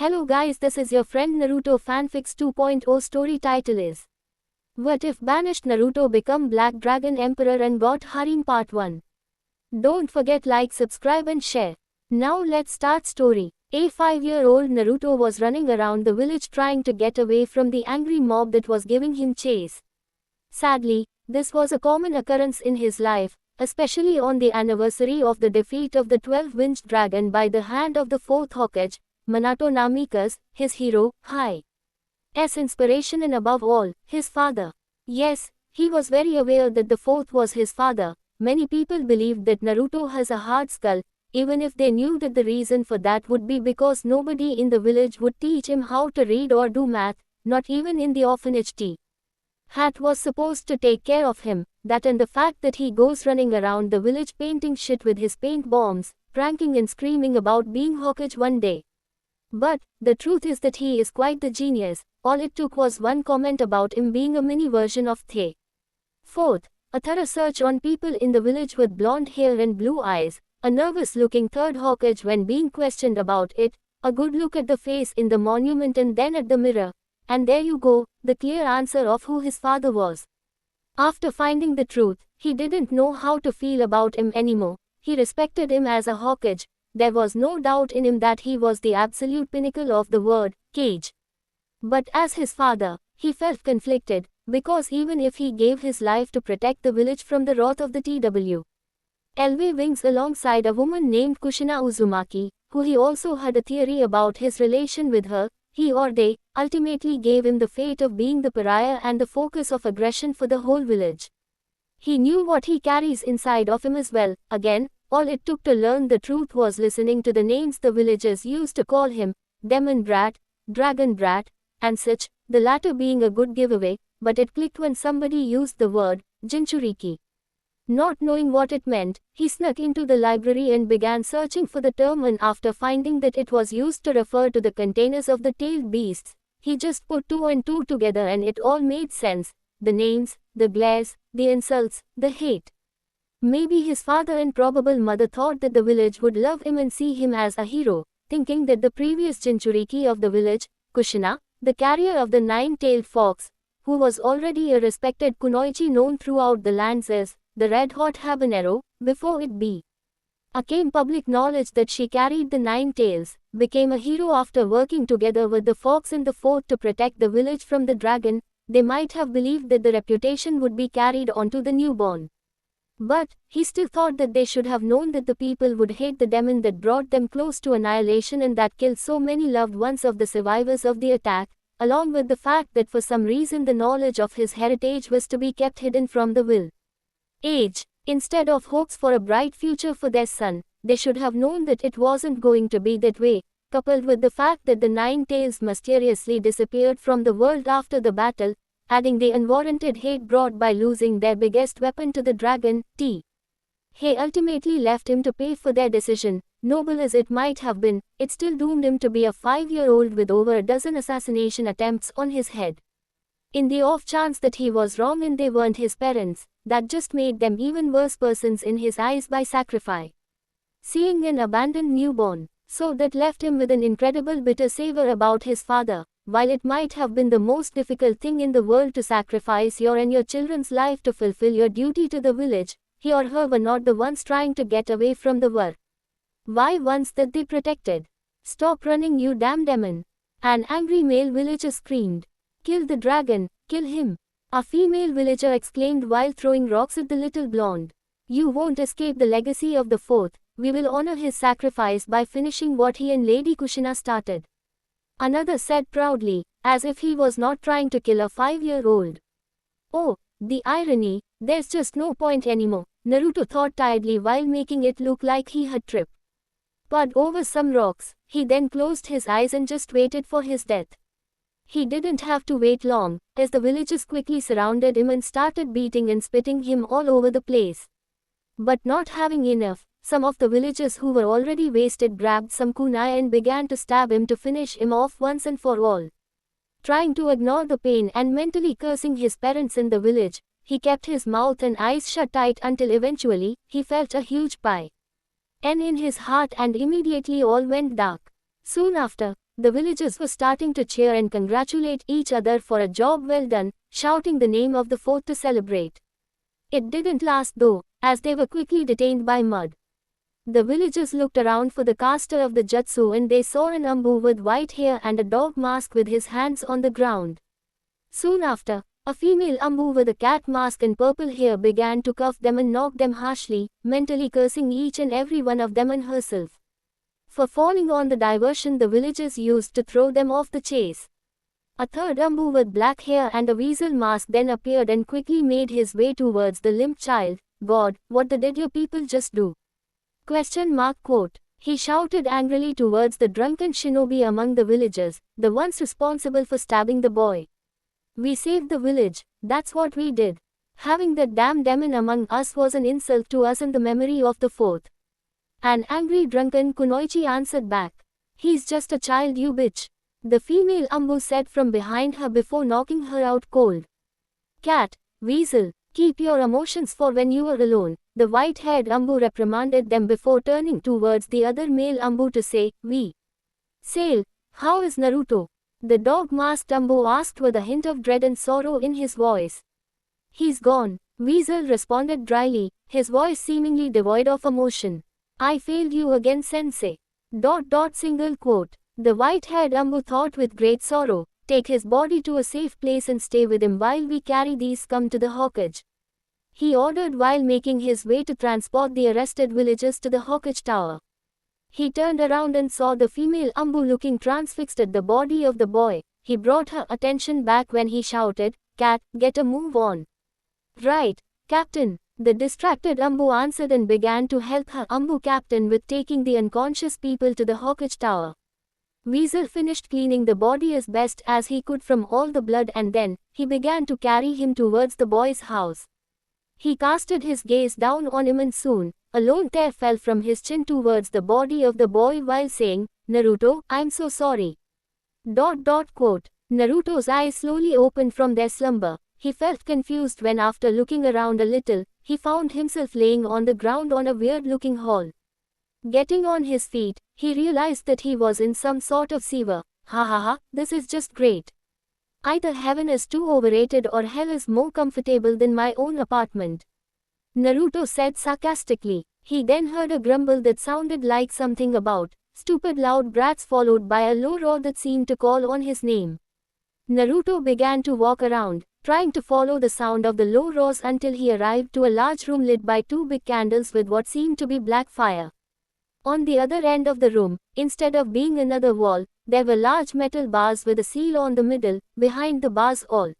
Hello guys, this is your friend Naruto Fanfics 2.0. Story title is What if banished Naruto become Black Dragon Emperor and got harem part 1. Don't forget like, subscribe and share. Now let's start story. A 5-year-old Naruto was running around the village trying to get away from the angry mob that was giving him chase. Sadly, this was a common occurrence in his life, especially on the anniversary of the defeat of the 12-winged dragon by the hand of the 4th Hokage, Minato Namikaze, his hero, Hi's inspiration and above all, his father. Yes, he was very aware that the 4th was his father. Many people believed that Naruto has a hard skull, even if they knew that the reason for that would be because nobody in the village would teach him how to read or do math, not even in the orphanage Hat was supposed to take care of him, that and the fact that he goes running around the village painting shit with his paint bombs, pranking and screaming about being Hokage one day. But, the truth is that he is quite the genius. All it took was one comment about him being a mini version of the 4th, a thorough search on people in the village with blonde hair and blue eyes, a nervous-looking 3rd Hokage when being questioned about it, a good look at the face in the monument and then at the mirror, and there you go, the clear answer of who his father was. After finding the truth, he didn't know how to feel about him anymore. He respected him as a Hokage. There was no doubt in him that he was the absolute pinnacle of the word cage. But as his father, he felt conflicted, because even if he gave his life to protect the village from the wrath of the TWLV wings alongside a woman named Kushina Uzumaki, who he also had a theory about his relation with her, he or they ultimately gave him the fate of being the pariah and the focus of aggression for the whole village. He knew what he carries inside of him as well. Again, all it took to learn the truth was listening to the names the villagers used to call him, Demon Brat, Dragon Brat, and such, the latter being a good giveaway, but it clicked when somebody used the word, Jinchuriki. Not knowing what it meant, he snuck into the library and began searching for the term, and after finding that it was used to refer to the containers of the tailed beasts, he just put 2 and 2 together and it all made sense. The names, the glares, the insults, the hate. Maybe his father and probable mother thought that the village would love him and see him as a hero, thinking that the previous Jinchuriki of the village, Kushina, the carrier of the 9-tailed fox, who was already a respected kunoichi known throughout the lands as the red-hot habanero, before it became public knowledge that she carried the 9 tails, became a hero after working together with the fox and the 4th to protect the village from the dragon. They might have believed that the reputation would be carried on to the newborn. But, he still thought that they should have known that the people would hate the demon that brought them close to annihilation and that killed so many loved ones of the survivors of the attack, along with the fact that for some reason the knowledge of his heritage was to be kept hidden from the village. Instead of hopes for a bright future for their son, they should have known that it wasn't going to be that way, coupled with the fact that the 9 tails mysteriously disappeared from the world after the battle, adding the unwarranted hate brought by losing their biggest weapon to the dragon, He ultimately left him to pay for their decision. Noble as it might have been, it still doomed him to be a 5-year-old with over a dozen assassination attempts on his head. In the off chance that he was wrong and they weren't his parents, that just made them even worse persons in his eyes by sacrifice. Seeing an abandoned newborn, so that left him with an incredible bitter savor about his father. While it might have been the most difficult thing in the world to sacrifice your and your children's life to fulfill your duty to the village, he or her were not the ones trying to get away from the ones that they protected. Stop running, you damn demon! An angry male villager screamed. Kill the dragon, kill him! A female villager exclaimed while throwing rocks at the little blonde. You won't escape the legacy of the 4th, we will honor his sacrifice by finishing what he and Lady Kushina started. Another said proudly, as if he was not trying to kill a 5-year-old. Oh, the irony, there's just no point anymore, Naruto thought tiredly while making it look like he had tripped over some rocks. He then closed his eyes and just waited for his death. He didn't have to wait long, as the villagers quickly surrounded him and started beating and spitting him all over the place. But not having enough, some of the villagers who were already wasted grabbed some kunai and began to stab him to finish him off once and for all. Trying to ignore the pain and mentally cursing his parents in the village, he kept his mouth and eyes shut tight until eventually, he felt a huge pain in his heart and immediately all went dark. Soon after, The villagers were starting to cheer and congratulate each other for a job well done, shouting the name of the fourth to celebrate. It didn't last though, as they were quickly detained by mud. The villagers looked around for the caster of the jutsu and they saw an Ambu with white hair and a dog mask with his hands on the ground. Soon after, a female Ambu with a cat mask and purple hair began to cuff them and knock them harshly, mentally cursing each and every one of them and herself for falling on the diversion the villagers used to throw them off the chase. A third Ambu with black hair and a weasel mask then appeared and quickly made his way towards the limp child. God, what did your people just do? ? Quote. He shouted angrily towards the drunken shinobi among the villagers, the ones responsible for stabbing the boy. We saved the village, that's what we did. Having that damn demon among us was an insult to us and the memory of the fourth. An angry drunken kunoichi answered back. He's just a child, you bitch. The female Ambu said from behind her before knocking her out cold. Cat, weasel, keep your emotions for when you are alone. The white-haired Ambu reprimanded them before turning towards the other male Ambu to say, we sail, how is Naruto? The dog-masked Ambu asked with a hint of dread and sorrow in his voice. He's gone, Weasel responded dryly, his voice seemingly devoid of emotion. I failed you again, sensei. Single quote. The white-haired Ambu thought with great sorrow, take his body to a safe place and stay with him while we carry these scum to the Hokage. He ordered while making his way to transport the arrested villagers to the Hokage tower. He turned around and saw the female Ambu looking transfixed at the body of the boy. He brought her attention back when he shouted, Cat, get a move on. Right, Captain. The distracted Ambu answered and began to help her Ambu captain with taking the unconscious people to the Hokage tower. Weasel finished cleaning the body as best as he could from all the blood and then, he began to carry him towards the boy's house. He casted his gaze down on him and soon, a lone tear fell from his chin towards the body of the boy while saying, Naruto, I'm so sorry. Quote. Naruto's eyes slowly opened from their slumber. He felt confused when after looking around a little, he found himself laying on the ground on a weird-looking hall. Getting on his feet, he realized that he was in some sort of fever. This is just great. Either heaven is too overrated or hell is more comfortable than my own apartment. Naruto said sarcastically. He then heard a grumble that sounded like something about stupid loud brats followed by a low roar that seemed to call on his name. Naruto began to walk around, trying to follow the sound of the low roars until he arrived to a large room lit by two big candles with what seemed to be black fire. On the other end of the room, instead of being another wall, there were large metal bars with a seal on the middle. Behind the bars all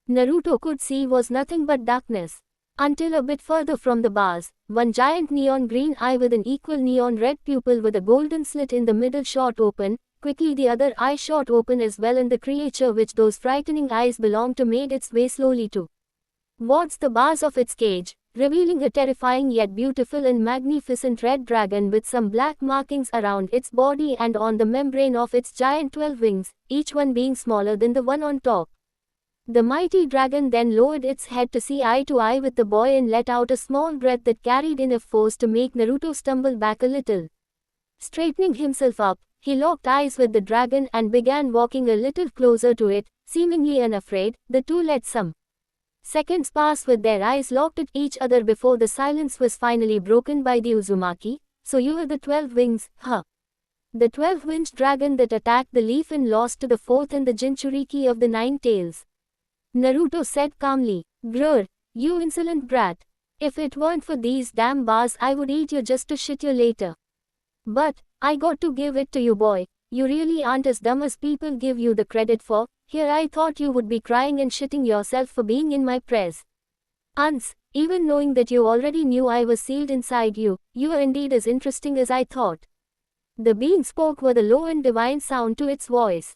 Naruto could see was nothing but darkness. Until a bit further from the bars, one giant neon green eye with an equal neon red pupil with a golden slit in the middle shot open. Quickly the other eye shot open as well and the creature which those frightening eyes belonged to made its way slowly towards the bars of its cage, revealing a terrifying yet beautiful and magnificent red dragon with some black markings around its body and on the membrane of its giant 12 wings, each one being smaller than the one on top. The mighty dragon then lowered its head to see eye to eye with the boy and let out a small breath that carried enough force to make Naruto stumble back a little. Straightening himself up, he locked eyes with the dragon and began walking a little closer to it, seemingly unafraid. The two let some seconds pass with their eyes locked at each other before the silence was finally broken by the Uzumaki. So you are the 12 wings, huh? The 12-winged dragon that attacked the leaf and lost to the fourth and the Jinchuriki of the 9 tails. Naruto said calmly. Grr, you insolent brat. If it weren't for these damn bars I would eat you just to shit you later. But, I got to give it to you boy, you really aren't as dumb as people give you the credit for. Here I thought you would be crying and shitting yourself for being in my presence. Even knowing that you already knew I was sealed inside you, you are indeed as interesting as I thought. The being spoke with a low and divine sound to its voice.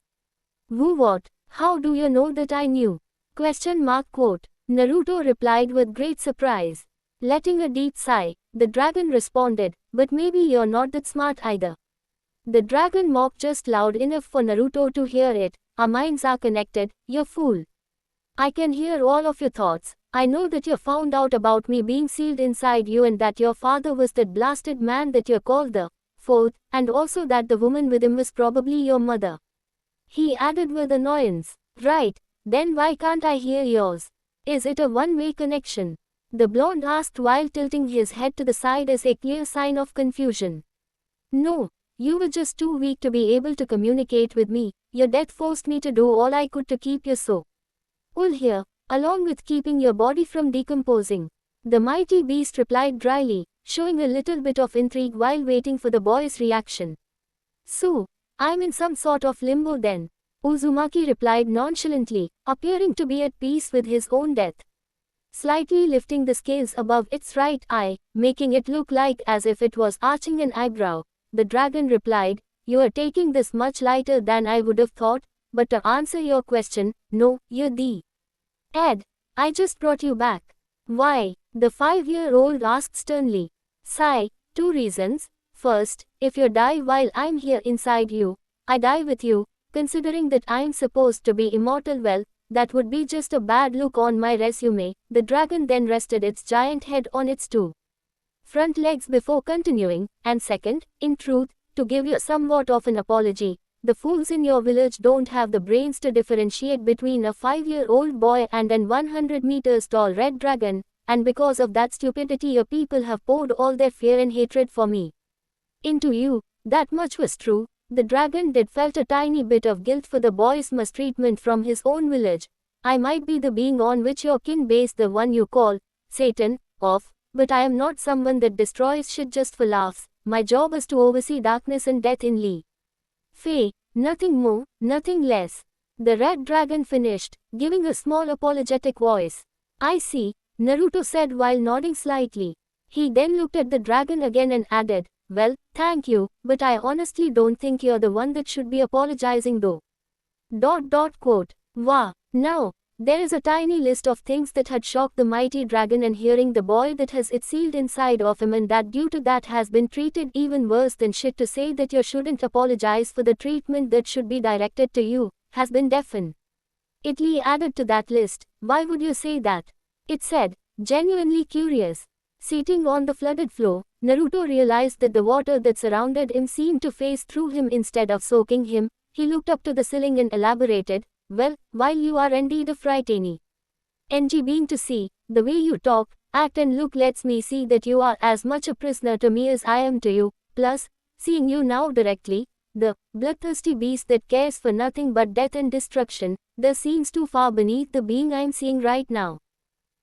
Woo what? How do you know that I knew? ? Quote. Naruto replied with great surprise. Letting a deep sigh, the dragon responded, but maybe you're not that smart either. The dragon mocked just loud enough for Naruto to hear it. Our minds are connected, you fool. I can hear all of your thoughts. I know that you found out about me being sealed inside you and that your father was that blasted man that you called the forth, and also that the woman with him was probably your mother. He added with annoyance. Right, then why can't I hear yours? Is it a one-way connection? The blonde asked while tilting his head to the side as a clear sign of confusion. No, you were just too weak to be able to communicate with me. Your death forced me to do all I could to keep you so full here, along with keeping your body from decomposing. The mighty beast replied dryly, showing a little bit of intrigue while waiting for the boy's reaction. So, I'm in some sort of limbo then, Uzumaki replied nonchalantly, appearing to be at peace with his own death. Slightly lifting the scales above its right eye, making it look like as if it was arching an eyebrow, the dragon replied, you are taking this much lighter than I would have thought, but to answer your question, no, you're the Ed, I just brought you back. Why? The 5-year-old asked sternly. Sigh, 2 reasons. First, if you die while I'm here inside you, I die with you. Considering that I'm supposed to be immortal, well, that would be just a bad look on my resume. The dragon then rested its giant head on its 2 front legs before continuing, and second, in truth, to give you somewhat of an apology, the fools in your village don't have the brains to differentiate between a 5-year-old boy and an 100 meters tall red dragon, and because of that stupidity your people have poured all their fear and hatred for me into you. That much was true. The dragon did felt a tiny bit of guilt for the boy's mistreatment from his own village. I might be the being on which your kin base the one you call Satan off, but I am not someone that destroys shit just for laughs. My job is to oversee darkness and death in Lee Fei, nothing more, nothing less. The red dragon finished, giving a small apologetic voice. I see, Naruto said while nodding slightly. He then looked at the dragon again and added, well, thank you, but I honestly don't think you're the one that should be apologizing though. Quote. Wow. Now, there is a tiny list of things that had shocked the mighty dragon, and hearing the boy that has it sealed inside of him and that due to that has been treated even worse than shit, to say that you shouldn't apologize for the treatment that should be directed to you, has been deafened. Italy added to that list. Why would you say that? It said, genuinely curious. Seating on the flooded floor, Naruto realized that the water that surrounded him seemed to phase through him instead of soaking him. He looked up to the ceiling and elaborated, well, while you are indeed a frightening NG being to see, the way you talk, act and look lets me see that you are as much a prisoner to me as I am to you. Plus, seeing you now directly, the bloodthirsty beast that cares for nothing but death and destruction, this seems too far beneath the being I'm seeing right now.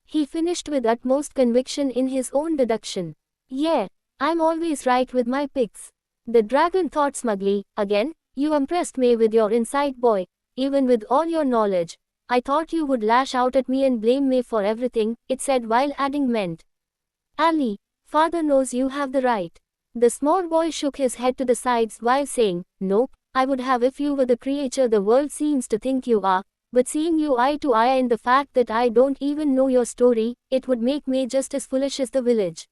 He finished with utmost conviction in his own deduction. Yeah, I'm always right with my picks. The dragon thought smugly, again, you impressed me with your insight, boy. Even with all your knowledge, I thought you would lash out at me and blame me for everything, it said while adding meant. Ali, father knows you have the right. The small boy shook his head to the sides while saying, nope, I would have if you were the creature the world seems to think you are. But seeing you eye to eye and the fact that I don't even know your story, it would make me just as foolish as the village.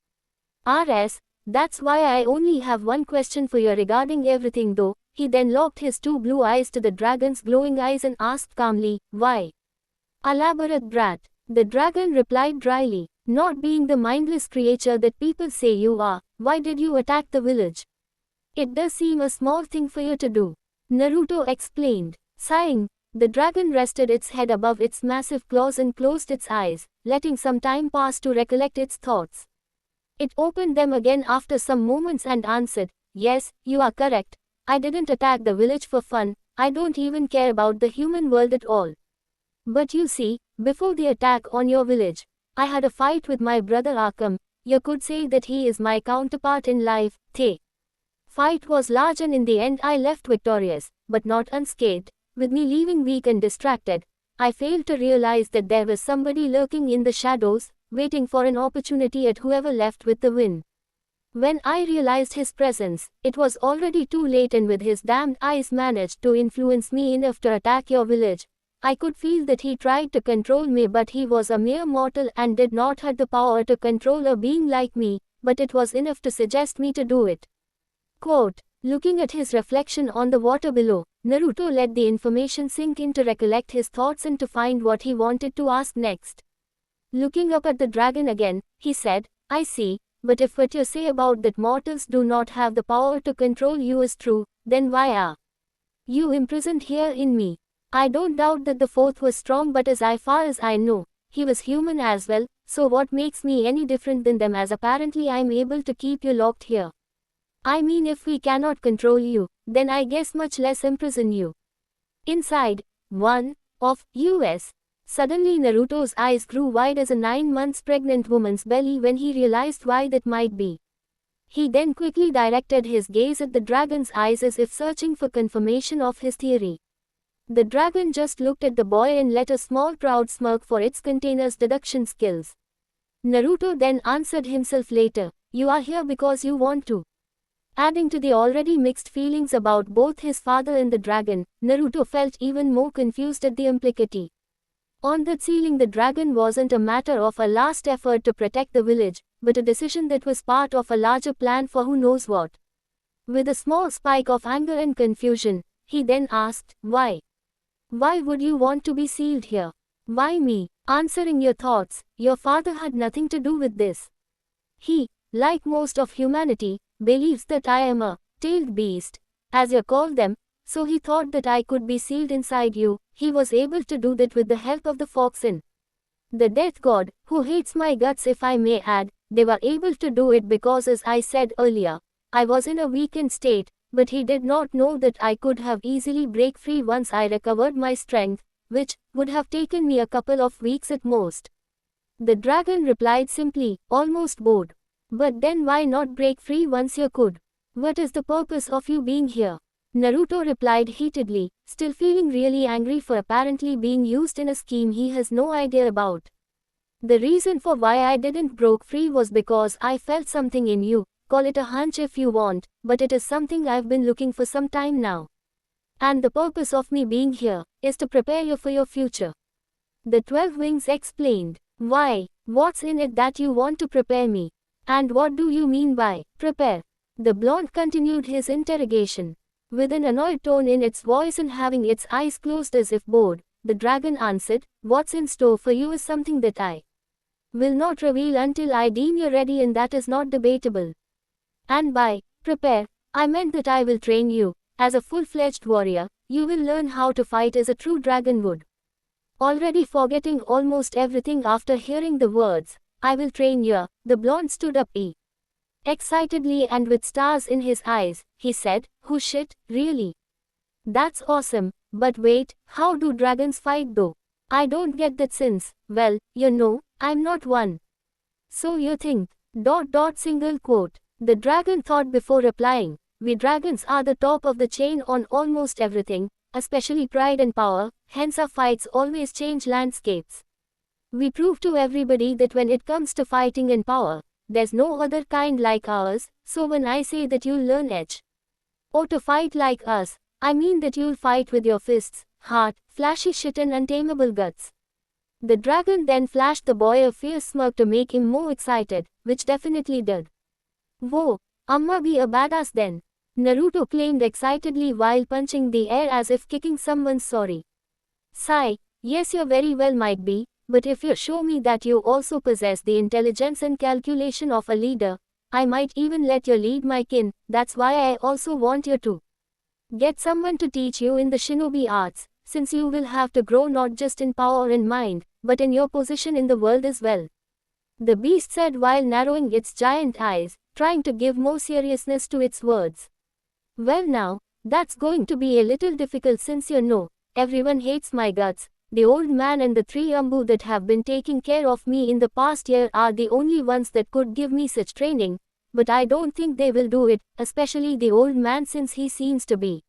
RS, that's why I only have one question for you regarding everything though. He then locked his 2 blue eyes to the dragon's glowing eyes and asked calmly, why? Elaborate brat. The dragon replied dryly, not being the mindless creature that people say you are, why did you attack the village? It does seem a small thing for you to do, Naruto explained. Sighing, the dragon rested its head above its massive claws and closed its eyes, letting some time pass to recollect its thoughts. It opened them again after some moments and answered, yes, you are correct. I didn't attack the village for fun. I don't even care about the human world at all. But you see, before the attack on your village, I had a fight with my brother Arkham. You could say that he is my counterpart in life. The fight was large and in the end I left victorious, but not unscathed. With me leaving weak and distracted, I failed to realize that there was somebody lurking in the shadows, waiting for an opportunity at whoever left with the win. When I realized his presence, it was already too late, and with his damned eyes managed to influence me enough to attack your village. I could feel that he tried to control me, but he was a mere mortal and did not have the power to control a being like me, but it was enough to suggest me to do it. Quote, looking at his reflection on the water below, Naruto let the information sink in to recollect his thoughts and to find what he wanted to ask next. Looking up at the dragon again, he said, I see, but if what you say about that mortals do not have the power to control you is true, then why are you imprisoned here in me? I don't doubt that the fourth was strong, but as far as I know, he was human as well, so what makes me any different than them, as apparently I'm able to keep you locked here? I mean, if we cannot control you, then I guess much less imprison you. Inside, one of US. Suddenly Naruto's eyes grew wide as a 9 months pregnant woman's belly when he realized why that might be. He then quickly directed his gaze at the dragon's eyes as if searching for confirmation of his theory. The dragon just looked at the boy and let a small proud smirk for its container's deduction skills. Naruto then answered himself later, "You are here because you want to." Adding to the already mixed feelings about both his father and the dragon, Naruto felt even more confused at the implicity. On that ceiling, the dragon wasn't a matter of a last effort to protect the village, but a decision that was part of a larger plan for who knows what. With a small spike of anger and confusion, he then asked, "Why? Why would you want to be sealed here? Why me?" Answering your thoughts, your father had nothing to do with this. He, like most of humanity, believes that I am a tailed beast, as you call them, so he thought that I could be sealed inside you. He was able to do that with the help of the Foxen, the death god, who hates my guts if I may add. They were able to do it because, as I said earlier, I was in a weakened state, but he did not know that I could have easily break free once I recovered my strength, which would have taken me a couple of weeks at most. The dragon replied simply, almost bored. But then why not break free once you could? What is the purpose of you being here? Naruto replied heatedly, still feeling really angry for apparently being used in a scheme he has no idea about. The reason for why I didn't broke free was because I felt something in you. Call it a hunch if you want, but it is something I've been looking for some time now. And the purpose of me being here is to prepare you for your future. The 12 Wings explained. Why? What's in it that you want to prepare me? And what do you mean by prepare? The blonde continued his interrogation. With an annoyed tone in its voice and having its eyes closed as if bored, the dragon answered, "What's in store for you is something that I will not reveal until I deem you ready, and that is not debatable. And by prepare, I meant that I will train you. As a full-fledged warrior, you will learn how to fight as a true dragon would." Already forgetting almost everything after hearing the words, "I will train you," the blonde stood up excitedly and with stars in his eyes. He said, "Oh shit, really? That's awesome, but wait, how do dragons fight though? I don't get that since, well, you know, I'm not one." "So you think, ... single quote. The dragon thought before replying, "We dragons are the top of the chain on almost everything, especially pride and power, hence our fights always change landscapes. We prove to everybody that when it comes to fighting and power, there's no other kind like ours, so when I say that you'll learn or to fight like us, I mean that you'll fight with your fists, heart, flashy shit and untamable guts." The dragon then flashed the boy a fierce smirk to make him more excited, which definitely did. "Whoa, I'ma be a badass then," Naruto claimed excitedly while punching the air as if kicking someone's sorry. Sigh, "Yes, you very well might be, but if you show me that you also possess the intelligence and calculation of a leader, I might even let you lead my kin. That's why I also want you to get someone to teach you in the shinobi arts, since you will have to grow not just in power and mind, but in your position in the world as well," the beast said while narrowing its giant eyes, trying to give more seriousness to its words. "Well now, that's going to be a little difficult since you know, everyone hates my guts. The old man and the 3 Ambu that have been taking care of me in the past year are the only ones that could give me such training, but I don't think they will do it, especially the old man since he seems to be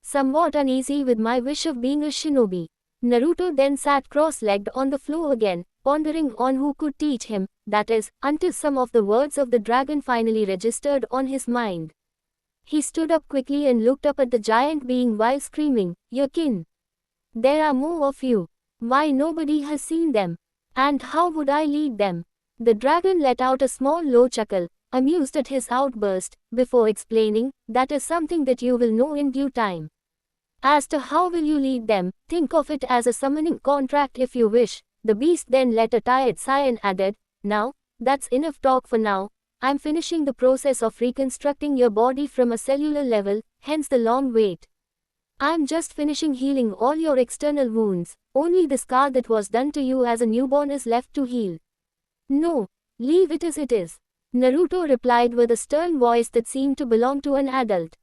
somewhat uneasy with my wish of being a shinobi." Naruto then sat cross-legged on the floor again, pondering on who could teach him, that is, until some of the words of the dragon finally registered on his mind. He stood up quickly and looked up at the giant being while screaming, "Your kin! There are more of you. Why nobody has seen them? And how would I lead them?" The dragon let out a small low chuckle, amused at his outburst, before explaining, "That is something that you will know in due time. As to how will you lead them, think of it as a summoning contract if you wish." The beast then let a tired sigh and added, "Now, that's enough talk for now. I'm finishing the process of reconstructing your body from a cellular level, hence the long wait. I'm just finishing healing all your external wounds, only the scar that was done to you as a newborn is left to heal. No, leave it as it is. Naruto replied with a stern voice that seemed to belong to an adult.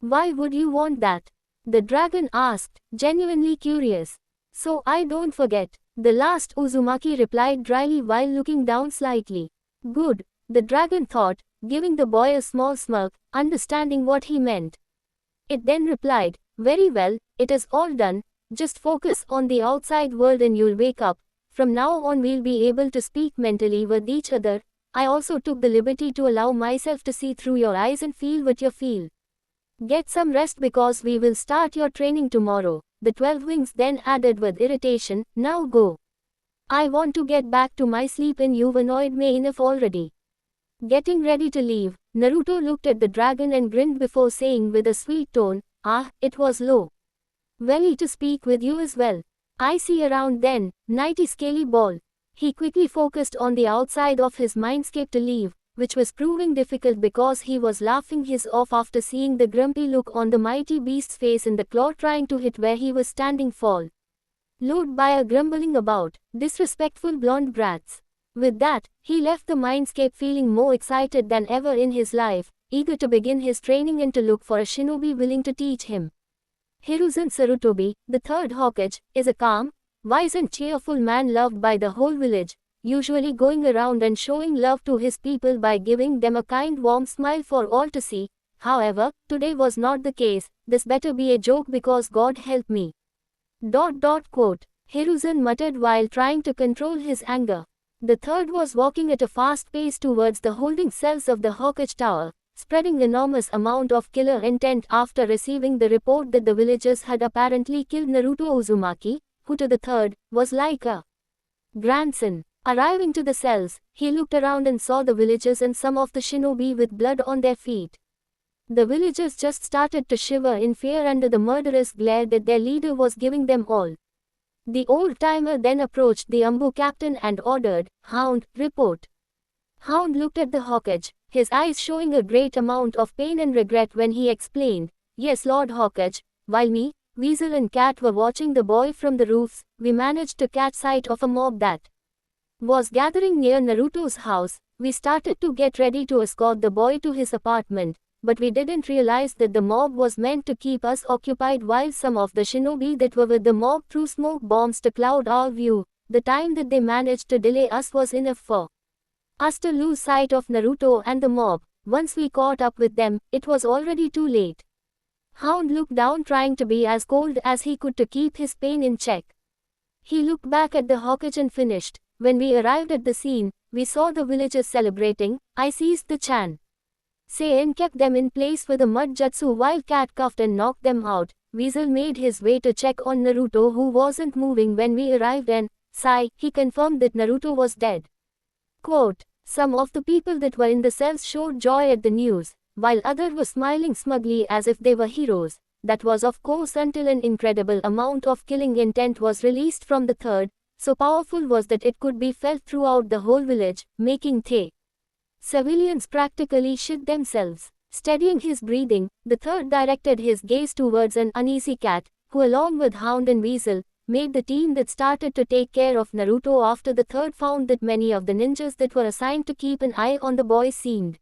Why would you want that? The dragon asked, genuinely curious. So I don't forget, the last Uzumaki replied dryly while looking down slightly. Good, the dragon thought, giving the boy a small smirk, understanding what he meant. It then replied, very well, it is all done, just focus on the outside world and you'll wake up. From now on we'll be able to speak mentally with each other. I also took the liberty to allow myself to see through your eyes and feel what you feel. Get some rest because we will start your training tomorrow. The 12 Wings then added with irritation, now go. I want to get back to my sleep and you've annoyed me enough already. Getting ready to leave, Naruto looked at the dragon and grinned before saying with a sweet tone, ah, it was low. Welly to speak with you as well. I see around then, nighty scaly ball. He quickly focused on the outside of his mindscape to leave, which was proving difficult because he was laughing his off after seeing the grumpy look on the mighty beast's face and the claw trying to hit where he was standing fall. Lured by a grumbling about, disrespectful blonde brats. With that, he left the mindscape feeling more excited than ever in his life, eager to begin his training and to look for a shinobi willing to teach him. Hiruzen Sarutobi, the third Hokage, is a calm, wise and cheerful man loved by the whole village, usually going around and showing love to his people by giving them a kind warm smile for all to see. However, today was not the case. This better be a joke because God help me. Quote. Hiruzen muttered while trying to control his anger. The third was walking at a fast pace towards the holding cells of the Hokage Tower, spreading enormous amount of killer intent after receiving the report that the villagers had apparently killed Naruto Uzumaki, who to the third, was like a grandson. Arriving to the cells, he looked around and saw the villagers and some of the shinobi with blood on their feet. The villagers just started to shiver in fear under the murderous glare that their leader was giving them all. The old-timer then approached the Ambu captain and ordered, Hound, report. Hound looked at the Hokage, his eyes showing a great amount of pain and regret when he explained, yes Lord Hokage, while me, Weasel and Cat were watching the boy from the roofs, we managed to catch sight of a mob that was gathering near Naruto's house. We started to get ready to escort the boy to his apartment, but we didn't realize that the mob was meant to keep us occupied while some of the shinobi that were with the mob threw smoke bombs to cloud our view. The time that they managed to delay us was enough for us to lose sight of Naruto and the mob. Once we caught up with them, it was already too late. Hound looked down trying to be as cold as he could to keep his pain in check. He looked back at the Hokage and finished. When we arrived at the scene, we saw the villagers celebrating. I seized the Chan Saiyan kept them in place with a mud jutsu while Cat cuffed and knocked them out. Weasel made his way to check on Naruto who wasn't moving when we arrived and, he confirmed that Naruto was dead. Quote, some of the people that were in the cells showed joy at the news, while others were smiling smugly as if they were heroes. That was of course until an incredible amount of killing intent was released from the third, so powerful was that it could be felt throughout the whole village, making the civilians practically shit themselves. Steadying his breathing, the third directed his gaze towards an uneasy Cat, who along with Hound and Weasel, made the team that started to take care of Naruto after the third found that many of the ninjas that were assigned to keep an eye on the boy seemed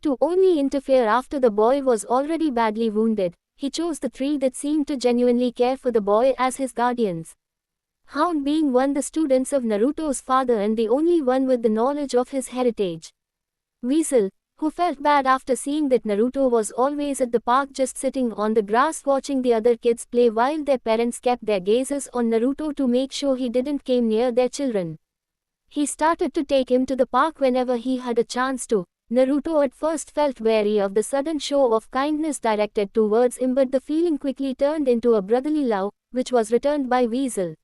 to only interfere after the boy was already badly wounded. He chose the three that seemed to genuinely care for the boy as his guardians. Hound being one the students of Naruto's father and the only one with the knowledge of his heritage. Weasel, who felt bad after seeing that Naruto was always at the park just sitting on the grass watching the other kids play while their parents kept their gazes on Naruto to make sure he didn't came near their children. He started to take him to the park whenever he had a chance to. Naruto at first felt wary of the sudden show of kindness directed towards him, but the feeling quickly turned into a brotherly love, which was returned by Weasel.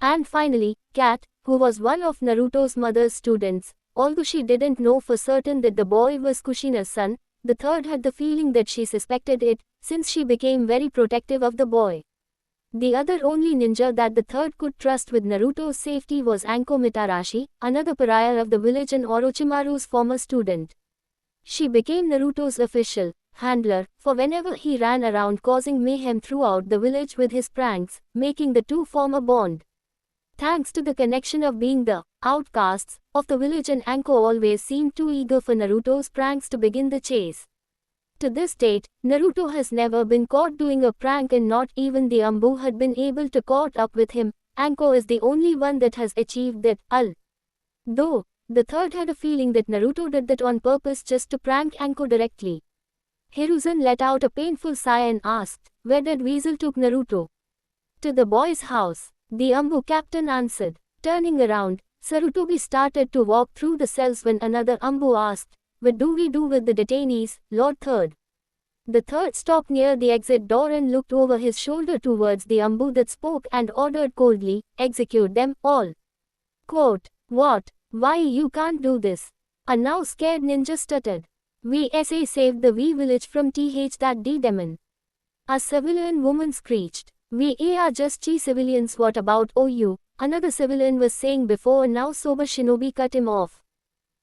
And finally, Cat, who was one of Naruto's mother's students, although she didn't know for certain that the boy was Kushina's son, the third had the feeling that she suspected it, since she became very protective of the boy. The other only ninja that the third could trust with Naruto's safety was Anko Mitarashi, another pariah of the village and Orochimaru's former student. She became Naruto's official handler for whenever he ran around causing mayhem throughout the village with his pranks, making the two form a bond. Thanks to the connection of being the outcasts of the village, and Anko always seemed too eager for Naruto's pranks to begin the chase. To this date, Naruto has never been caught doing a prank, and not even the Ambu had been able to caught up with him. Anko is the only one that has achieved that. Though, the third had a feeling that Naruto did that on purpose just to prank Anko directly. Hiruzen let out a painful sigh and asked, "Where did Weasel took Naruto?" "To the boy's house," the Ambu captain answered. Turning around, Sarutobi started to walk through the cells when another Ambu asked, "What do we do with the detainees, Lord Third?" The third stopped near the exit door and looked over his shoulder towards the Ambu that spoke and ordered coldly, "Execute them all." Quote, "What? Why you can't do this?" A now scared ninja stuttered. "We saved the V village from that D-demon." A civilian woman screeched. "We are just civilians, what about you?" Another civilian was saying before a now sober shinobi cut him off.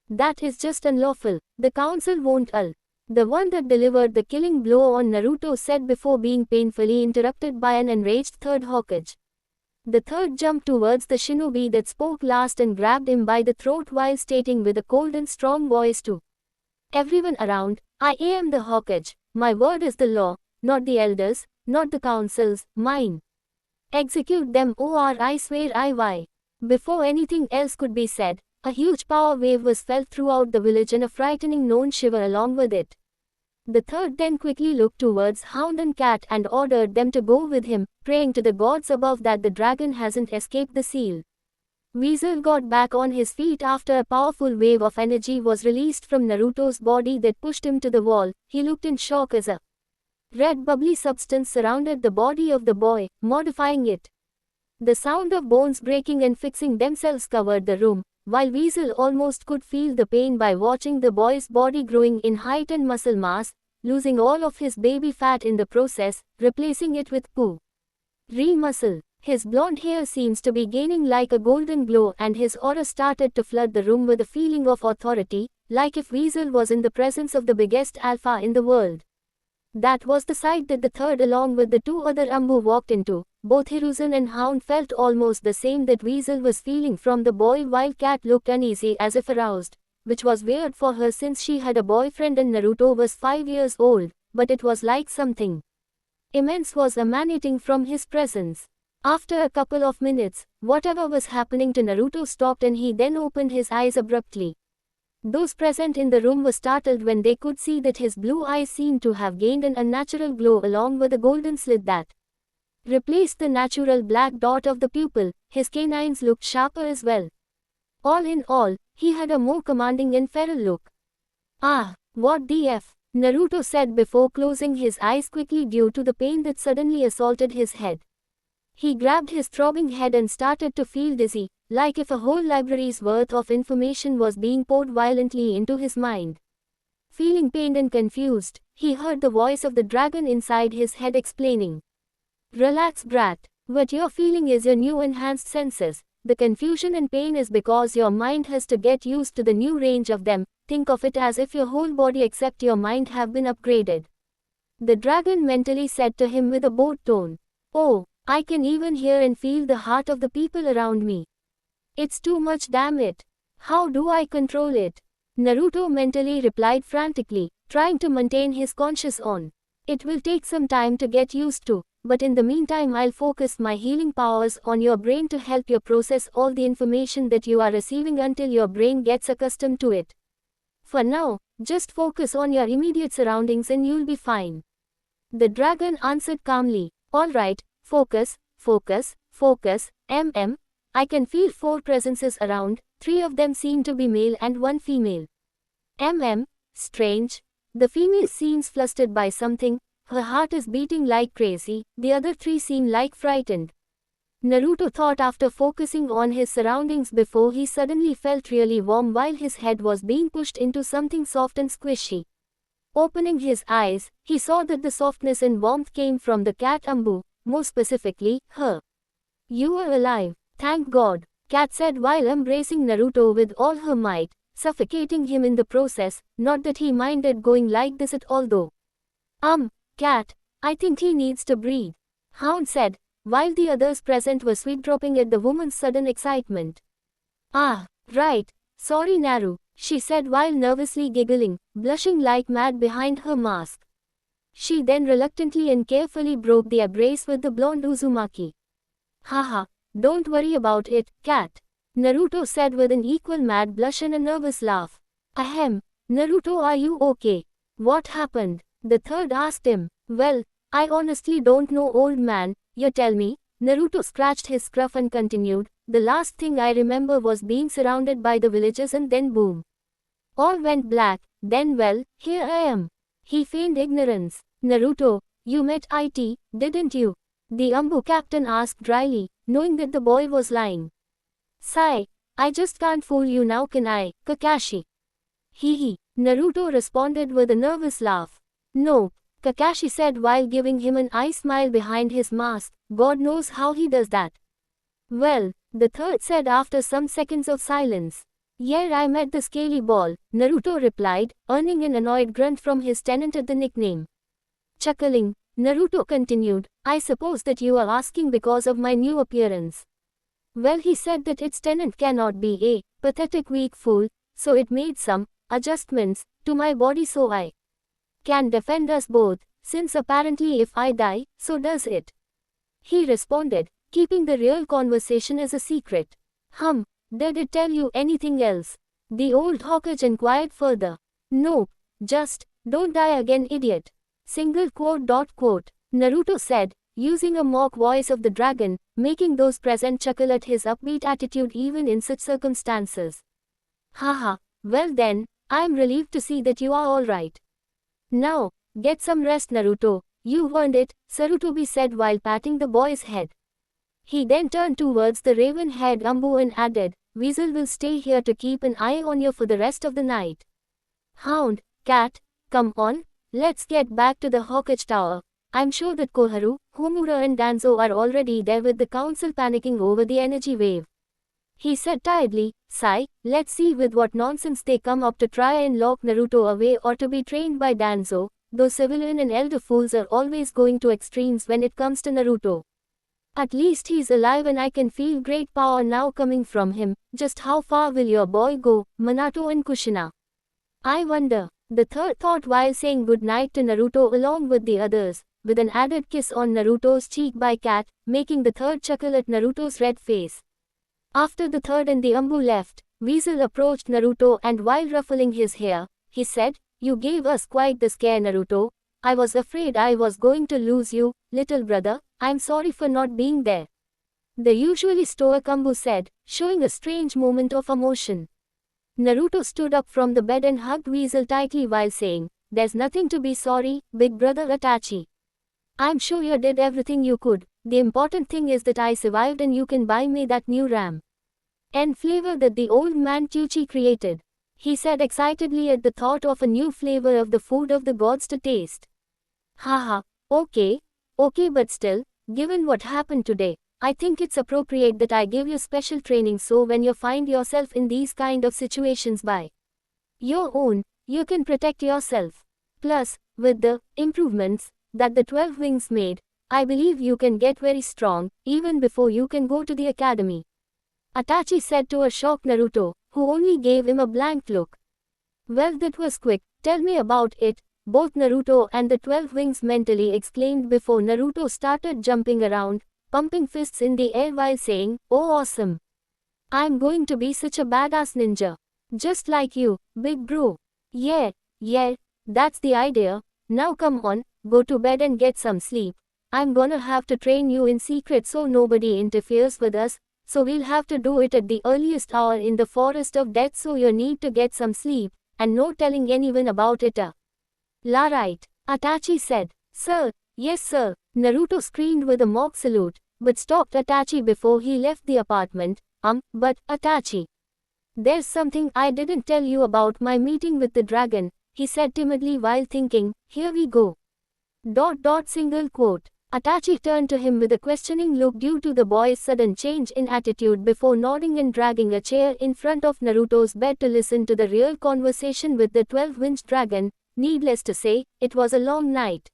"That is just unlawful, the council won't The one that delivered the killing blow on Naruto said before being painfully interrupted by an enraged third Hokage. The third jumped towards the shinobi that spoke last and grabbed him by the throat while stating with a cold and strong voice to everyone around, "I am the Hokage, my word is the law, not the elders, not the council's, mine. Execute them or I swear I why." Before anything else could be said, a huge power wave was felt throughout the village and a frightening known shiver along with it. The third then quickly looked towards Hound and Cat and ordered them to go with him, praying to the gods above that the dragon hasn't escaped the seal. Weasel got back on his feet after a powerful wave of energy was released from Naruto's body that pushed him to the wall. He looked in shock as a red bubbly substance surrounded the body of the boy, modifying it. The sound of bones breaking and fixing themselves covered the room, while Weasel almost could feel the pain by watching the boy's body growing in height and muscle mass, losing all of his baby fat in the process, replacing it with muscle. His blonde hair seems to be gaining like a golden glow, and his aura started to flood the room with a feeling of authority, like if Weasel was in the presence of the biggest alpha in the world. That was the sight that the third along with the two other Ambu walked into. Both Hiruzen and Hound felt almost the same that Weasel was feeling from the boy, while Cat looked uneasy as if aroused, which was weird for her since she had a boyfriend and Naruto was 5 years old, but it was like something immense was emanating from his presence. After a couple of minutes, whatever was happening to Naruto stopped and he then opened his eyes abruptly. Those present in the room were startled when they could see that his blue eyes seemed to have gained an unnatural glow along with a golden slit that replaced the natural black dot of the pupil. His canines looked sharper as well. All in all, he had a more commanding and feral look. "Ah, what the F?" Naruto said before closing his eyes quickly due to the pain that suddenly assaulted his head. He grabbed his throbbing head and started to feel dizzy, like if a whole library's worth of information was being poured violently into his mind. Feeling pained and confused, he heard the voice of the dragon inside his head explaining, "Relax, brat. What you're feeling is your new enhanced senses. The confusion and pain is because your mind has to get used to the new range of them. Think of it as if your whole body except your mind have been upgraded." The dragon mentally said to him with a bored tone, "Oh, I can even hear and feel the heart of the people around me. It's too much, damn it. How do I control it?" Naruto mentally replied frantically, trying to maintain his conscious on. "It will take some time to get used to, but in the meantime I'll focus my healing powers on your brain to help you process all the information that you are receiving until your brain gets accustomed to it. For now, just focus on your immediate surroundings and you'll be fine." The dragon answered calmly, "All right, focus, focus, focus, I can feel 4 presences around, 3 of them seem to be male and 1 female. Strange. The female seems flustered by something, her heart is beating like crazy, the other 3 seem like frightened." Naruto thought after focusing on his surroundings before he suddenly felt really warm while his head was being pushed into something soft and squishy. Opening his eyes, he saw that the softness and warmth came from the cat Ambu, more specifically, her. You are alive, thank God, Kat said while embracing Naruto with all her might, suffocating him in the process. Not that he minded going like this at all though. Kat, I think he needs to breathe, Hound said, while the others present were sweet-dropping at the woman's sudden excitement. Ah, right, sorry Naru, she said while nervously giggling, blushing like mad behind her mask. She then reluctantly and carefully broke the embrace with the blonde Uzumaki. Haha, don't worry about it, Kat, Naruto said with an equal mad blush and a nervous laugh. Ahem, Naruto, are you okay? What happened? The third asked him. Well, I honestly don't know, old man, you tell me. Naruto scratched his scruff and continued, the last thing I remember was being surrounded by the villagers and then boom. All went black, then well, here I am. He feigned ignorance. Naruto, you met IT, didn't you? The Ambu captain asked dryly, knowing that the boy was lying. Sigh, I just can't fool you now, can I, Kakashi? Hee, Naruto responded with a nervous laugh. No, Kakashi said while giving him an eye smile behind his mask, God knows how he does that. Well, the third said after some seconds of silence. Yeah, I met the scaly ball, Naruto replied, earning an annoyed grunt from his tenant at the nickname. Chuckling, Naruto continued, I suppose that you are asking because of my new appearance. Well, he said that its tenant cannot be a pathetic weak fool, so it made some adjustments to my body so I can defend us both, since apparently if I die, so does it. He responded, keeping the real conversation as a secret. Did it tell you anything else? The old Hokage inquired further. Nope, just, don't die again, idiot. Single quote. Naruto said, using a mock voice of the dragon, making those present chuckle at his upbeat attitude even in such circumstances. Haha, well then, I'm relieved to see that you are alright. Now, get some rest, Naruto, you've earned it, Sarutobi said while patting the boy's head. He then turned towards the raven-haired Ambu and added, Weasel will stay here to keep an eye on you for the rest of the night. Hound, Kat, come on, let's get back to the Hokage Tower. I'm sure that Koharu, Homura and Danzo are already there with the council panicking over the energy wave. He said tiredly, Sigh, let's see with what nonsense they come up to try and lock Naruto away or to be trained by Danzo, though civilian and elder fools are always going to extremes when it comes to Naruto. At least he's alive and I can feel great power now coming from him. Just how far will your boy go, Minato and Kushina? I wonder, the third thought while saying goodnight to Naruto along with the others, with an added kiss on Naruto's cheek by Kat, making the third chuckle at Naruto's red face. After the third and the Ambu left, Weasel approached Naruto and while ruffling his hair, he said, You gave us quite the scare, Naruto. I was afraid I was going to lose you, little brother. I'm sorry for not being there. The usually stoic Ambu said, showing a strange moment of emotion. Naruto stood up from the bed and hugged Weasel tightly while saying, There's nothing to be sorry, big brother Itachi. I'm sure you did everything you could. The important thing is that I survived and you can buy me that new RAM and flavor that the old man Chuchi created. He said excitedly at the thought of a new flavor of the food of the gods to taste. Haha, okay, but still, given what happened today, I think it's appropriate that I give you special training so when you find yourself in these kind of situations by your own, you can protect yourself. Plus, with the improvements that the 12 Wings made, I believe you can get very strong, even before you can go to the academy. Itachi said to a shocked Naruto, who only gave him a blank look. Well, that was quick, tell me about it, both Naruto and the 12 Wings mentally exclaimed before Naruto started jumping around, pumping fists in the air while saying, Oh awesome. I'm going to be such a badass ninja. Just like you, big bro. Yeah, that's the idea. Now come on, go to bed and get some sleep. I'm gonna have to train you in secret so nobody interferes with us, so we'll have to do it at the earliest hour in the forest of death, so you need to get some sleep, and no telling anyone about it. La right, Itachi said. Sir, yes sir, Naruto screamed with a mock salute, but stopped Itachi before he left the apartment. But Itachi, there's something I didn't tell you about my meeting with the dragon, he said timidly while thinking, here we go. Single quote. Itachi turned to him with a questioning look due to the boy's sudden change in attitude before nodding and dragging a chair in front of Naruto's bed to listen to the real conversation with the 12-winged dragon. Needless to say, it was a long night.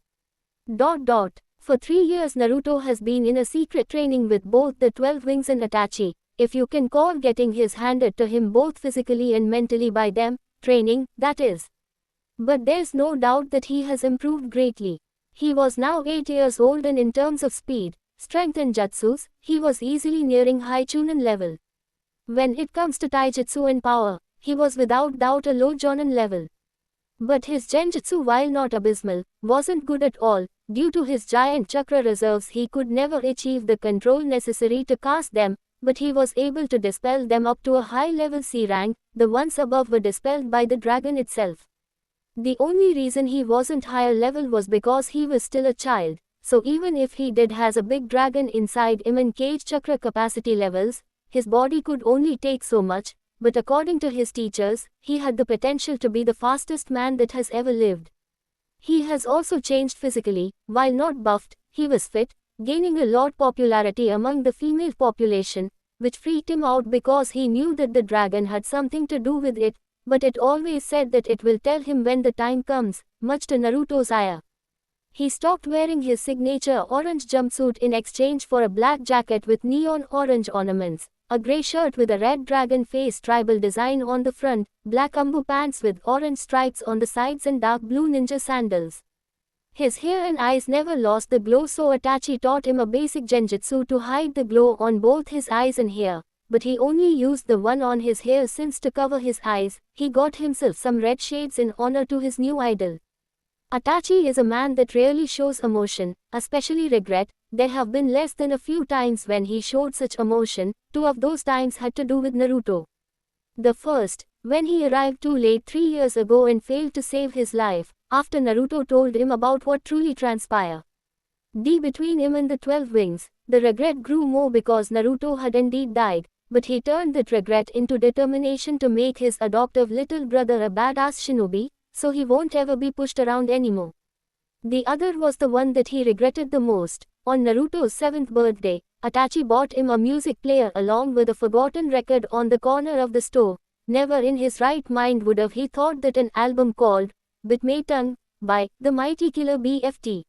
For 3 years Naruto has been in a secret training with both the 12 wings and Itachi, if you can call getting his handed to him both physically and mentally by them, training, that is. But there's no doubt that he has improved greatly. He was now 8 years old and in terms of speed, strength and jutsus, he was easily nearing high Chunin level. When it comes to taijutsu and power, he was without doubt a low Jonin level. But his genjutsu, while not abysmal, wasn't good at all. Due to his giant chakra reserves he could never achieve the control necessary to cast them, but he was able to dispel them up to a high level C rank. The ones above were dispelled by the dragon itself. The only reason he wasn't higher level was because he was still a child, so even if he did has a big dragon inside him and cage chakra capacity levels, his body could only take so much, but according to his teachers, he had the potential to be the fastest man that has ever lived. He has also changed physically. While not buffed, he was fit, gaining a lot popularity among the female population, which freaked him out because he knew that the dragon had something to do with it, but it always said that it will tell him when the time comes, much to Naruto's ire. He stopped wearing his signature orange jumpsuit in exchange for a black jacket with neon orange ornaments, a grey shirt with a red dragon face tribal design on the front, black umbu pants with orange stripes on the sides and dark blue ninja sandals. His hair and eyes never lost the glow, so Itachi taught him a basic genjutsu to hide the glow on both his eyes and hair, but he only used the one on his hair since to cover his eyes, he got himself some red shades in honor to his new idol. Itachi is a man that rarely shows emotion, especially regret. There have been less than a few times when he showed such emotion. 2 of those times had to do with Naruto. The first, when he arrived too late 3 years ago and failed to save his life, after Naruto told him about what truly transpired. Between him and the 12 wings, the regret grew more because Naruto had indeed died, but he turned that regret into determination to make his adoptive little brother a badass shinobi, so he won't ever be pushed around anymore. The other was the one that he regretted the most. On Naruto's 7th birthday, Itachi bought him a music player along with a forgotten record on the corner of the store. Never in his right mind would have he thought that an album called Bitmei by the mighty killer BFT.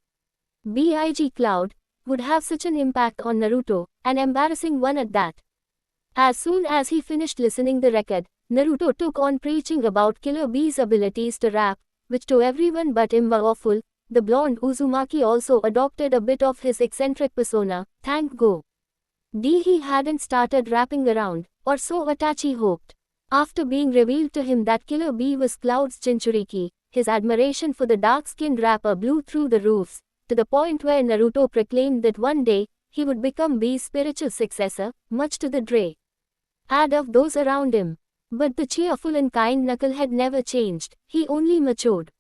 Big Cloud would have such an impact on Naruto, an embarrassing one at that. As soon as he finished listening the record, Naruto took on preaching about Killer Bee's abilities to rap, which to everyone but him were awful. The blonde Uzumaki also adopted a bit of his eccentric persona, thank God. He hadn't started rapping around, or so Itachi hoped. After being revealed to him that Killer Bee was Cloud's Jinchuriki, his admiration for the dark-skinned rapper blew through the roofs, to the point where Naruto proclaimed that one day, he would become Bee's spiritual successor, much to the dread of those around him. But the cheerful and kind knucklehead never changed, he only matured.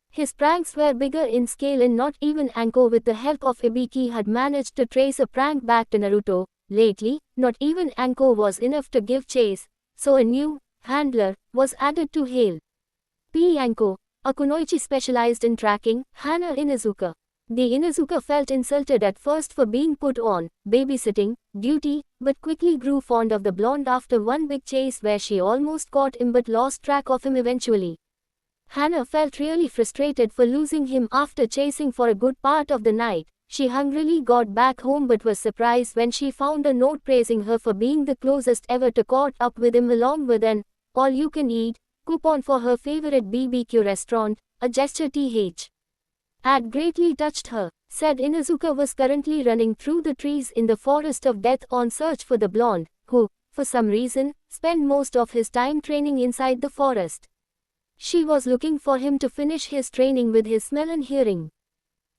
His pranks were bigger in scale and not even Anko with the help of Ibiki had managed to trace a prank back to Naruto. Lately, not even Anko was enough to give chase, so a new handler was added to hail. P. Anko, a kunoichi specialized in tracking, Hana Inuzuka. The Inuzuka felt insulted at first for being put on babysitting duty, but quickly grew fond of the blonde after one big chase where she almost caught him but lost track of him eventually. Hana felt really frustrated for losing him after chasing for a good part of the night. She hungrily got back home but was surprised when she found a note praising her for being the closest ever to caught up with him, along with an all-you-can-eat coupon for her favorite BBQ restaurant, a gesture had greatly touched her. Said Inuzuka was currently running through the trees in the forest of death on search for the blonde, who, for some reason, spent most of his time training inside the forest. She was looking for him to finish his training with his smell and hearing.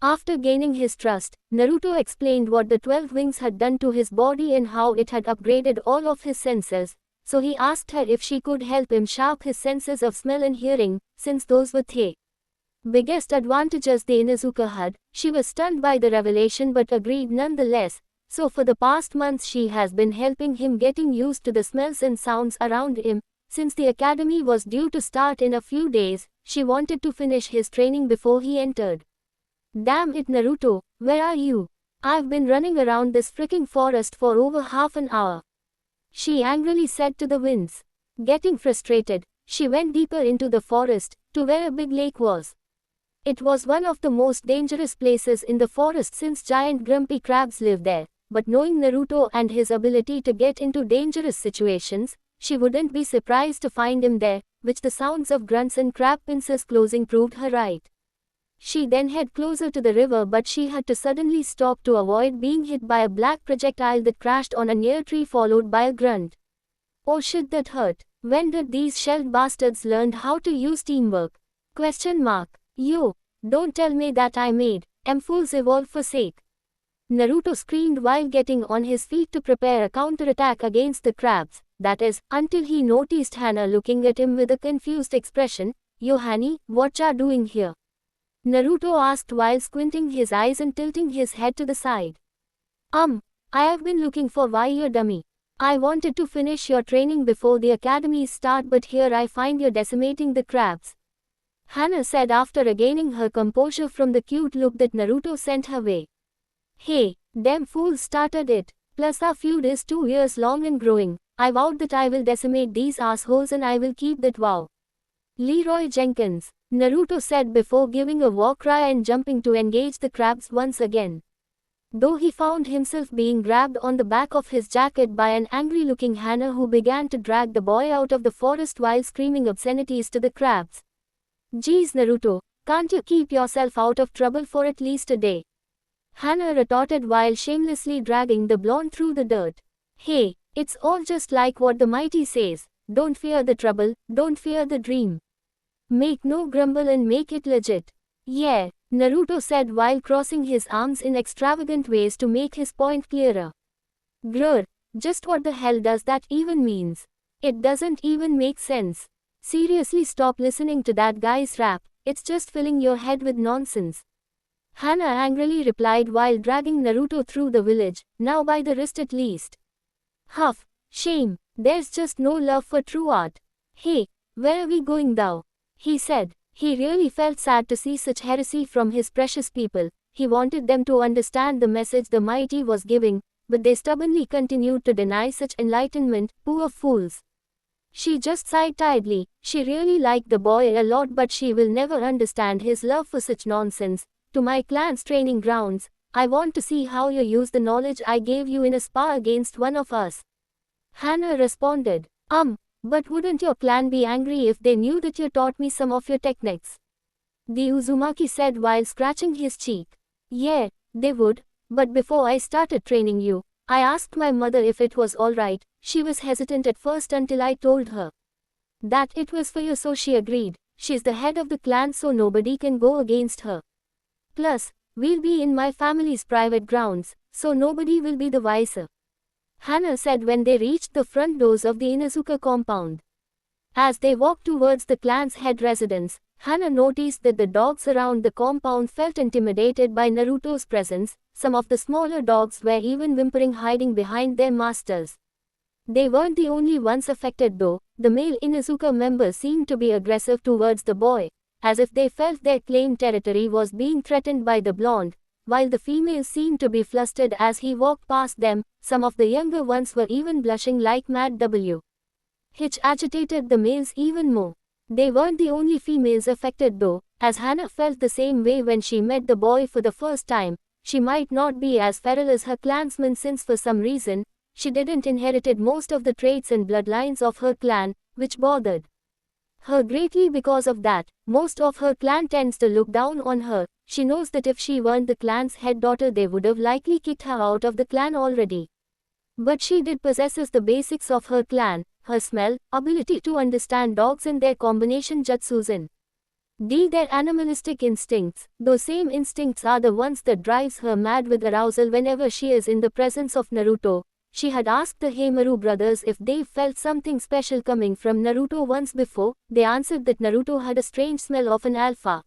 After gaining his trust, Naruto explained what the 12 wings had done to his body and how it had upgraded all of his senses, so he asked her if she could help him sharp his senses of smell and hearing, since those were the biggest advantages the Inuzuka had. She was stunned by the revelation but agreed nonetheless, so for the past months she has been helping him getting used to the smells and sounds around him. Since the academy was due to start in a few days, she wanted to finish his training before he entered. Damn it, Naruto, where are you? I've been running around this freaking forest for over half an hour. She angrily said to the winds. Getting frustrated, she went deeper into the forest, to where a big lake was. It was one of the most dangerous places in the forest since giant grumpy crabs live there, but knowing Naruto and his ability to get into dangerous situations, she wouldn't be surprised to find him there, which the sounds of grunts and crab pincers closing proved her right. She then headed closer to the river, but she had to suddenly stop to avoid being hit by a black projectile that crashed on a near tree followed by a grunt. Oh shit, that hurt. When did these shelled bastards learn how to use teamwork? Question mark. Yo, don't tell me that I made fools evolve for sake. Naruto screamed while getting on his feet to prepare a counterattack against the crabs, that is, until he noticed Hana looking at him with a confused expression. Yo Hani, whatcha doing here? Naruto asked while squinting his eyes and tilting his head to the side. I have been looking for why, you dummy. I wanted to finish your training before the academies start, but here I find you're decimating the crabs. Hana said after regaining her composure from the cute look that Naruto sent her way. Hey, them fools started it. Plus our feud is 2 years long and growing. I vowed that I will decimate these assholes and I will keep that vow. Leroy Jenkins, Naruto said before giving a war cry and jumping to engage the crabs once again. Though he found himself being grabbed on the back of his jacket by an angry-looking Hana who began to drag the boy out of the forest while screaming obscenities to the crabs. Geez Naruto, can't you keep yourself out of trouble for at least a day? Hana retorted while shamelessly dragging the blonde through the dirt. Hey, it's all just like what the mighty says, don't fear the trouble, don't fear the dream. Make no grumble and make it legit. Yeah, Naruto said while crossing his arms in extravagant ways to make his point clearer. Grr, just what the hell does that even means? It doesn't even make sense. Seriously, stop listening to that guy's rap, it's just filling your head with nonsense. Hana angrily replied while dragging Naruto through the village, now by the wrist at least. Huff, shame, there's just no love for true art. Hey, where are we going thou? He said. He really felt sad to see such heresy from his precious people. He wanted them to understand the message the mighty was giving, but they stubbornly continued to deny such enlightenment. Poor fools. She just sighed tiredly. She really liked the boy a lot, but she will never understand his love for such nonsense. To my clan's training grounds, I want to see how you use the knowledge I gave you in a spar against one of us. Hana responded. But wouldn't your clan be angry if they knew that you taught me some of your techniques? The Uzumaki said while scratching his cheek. Yeah, they would, but before I started training you, I asked my mother if it was alright. She was hesitant at first until I told her that it was for you, so she agreed. She's the head of the clan, so nobody can go against her. Plus, we'll be in my family's private grounds, so nobody will be the wiser. Hana said when they reached the front doors of the Inuzuka compound. As they walked towards the clan's head residence, Hana noticed that the dogs around the compound felt intimidated by Naruto's presence. Some of the smaller dogs were even whimpering, hiding behind their masters. They weren't the only ones affected though. The male Inuzuka members seemed to be aggressive towards the boy, as if they felt their claimed territory was being threatened by the blonde, while the females seemed to be flustered as he walked past them. Some of the younger ones were even blushing like mad. Which agitated the males even more. They weren't the only females affected though, as Hana felt the same way when she met the boy for the first time. She might not be as feral as her clansmen since for some reason, she didn't inherited most of the traits and bloodlines of her clan, which bothered her greatly. Because of that, most of her clan tends to look down on her. She knows that if she weren't the clan's head daughter, they would have likely kicked her out of the clan already. But she did possesses the basics of her clan, her smell, ability to understand dogs and their combination jutsus, their animalistic instincts. Those same instincts are the ones that drives her mad with arousal whenever she is in the presence of Naruto. She had asked the Heimaru brothers if they felt something special coming from Naruto once before. They answered that Naruto had a strange smell of an alpha,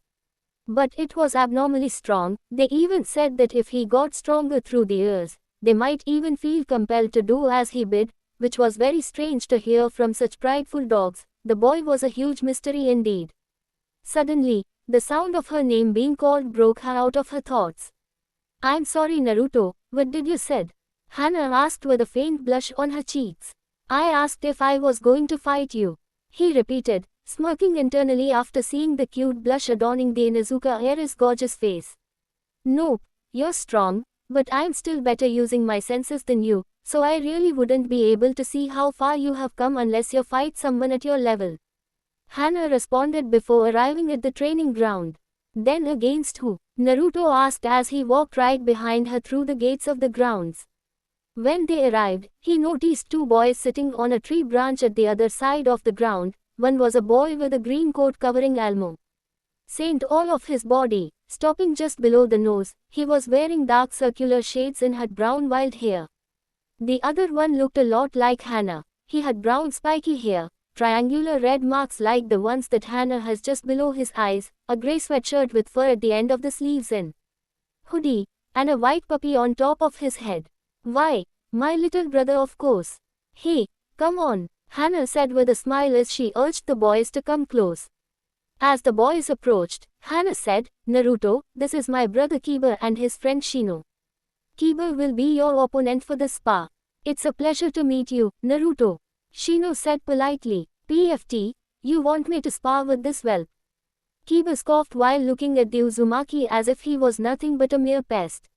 but it was abnormally strong. They even said that if he got stronger through the years, they might even feel compelled to do as he bid, which was very strange to hear from such prideful dogs. The boy was a huge mystery indeed. Suddenly, The sound of her name being called broke her out of her thoughts. I'm sorry Naruto, what did you said? Hana asked with a faint blush on her cheeks. I asked if I was going to fight you. He repeated, smirking internally after seeing the cute blush adorning the Inuzuka heir's gorgeous face. Nope, you're strong, but I'm still better using my senses than you, so I really wouldn't be able to see how far you have come unless you fight someone at your level. Hana responded before arriving at the training ground. Then against who? Naruto asked as he walked right behind her through the gates of the grounds. When they arrived, he noticed two boys sitting on a tree branch at the other side of the ground. One was a boy with a green coat covering almost all of his body, stopping just below the nose. He was wearing dark circular shades and had brown wild hair. The other one looked a lot like Hana. He had brown spiky hair, triangular red marks like the ones that Hana has just below his eyes, a grey sweatshirt with fur at the end of the sleeves and hoodie, and a white puppy on top of his head. Why, my little brother of course. Hey, come on, Hana said with a smile as she urged the boys to come close. As the boys approached, Hana said, Naruto, this is my brother Kiba and his friend Shino. Kiba will be your opponent for the spa. It's a pleasure to meet you, Naruto. Shino said politely. PFT, you want me to spar with this whelp? Kiba scoffed while looking at the Uzumaki as if he was nothing but a mere pest.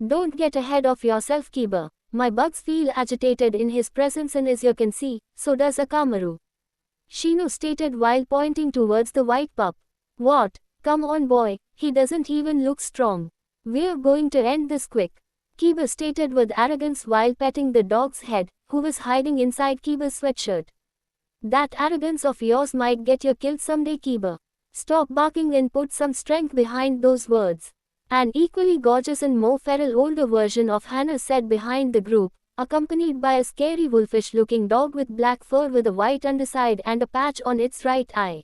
Don't get ahead of yourself Kiba. My bugs feel agitated in his presence and as you can see, so does Akamaru. Shino stated while pointing towards the white pup. What? Come on boy, he doesn't even look strong. We're going to end this quick. Kiba stated with arrogance while petting the dog's head, who was hiding inside Kiba's sweatshirt. That arrogance of yours might get you killed someday Kiba. Stop barking and put some strength behind those words. An equally gorgeous and more feral older version of Hana said behind the group, accompanied by a scary wolfish-looking dog with black fur with a white underside and a patch on its right eye.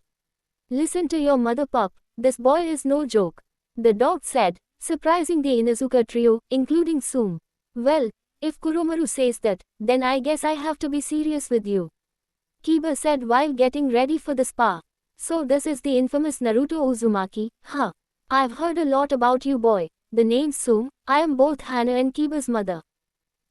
Listen to your mother pup, this boy is no joke. The dog said, surprising the Inuzuka trio, including Tsume. Well, if Kuromaru says that, then I guess I have to be serious with you. Kiba said while getting ready for the spa. So this is the infamous Naruto Uzumaki, huh? I've heard a lot about you boy. The name's Tsume, I am both Hana and Kiba's mother.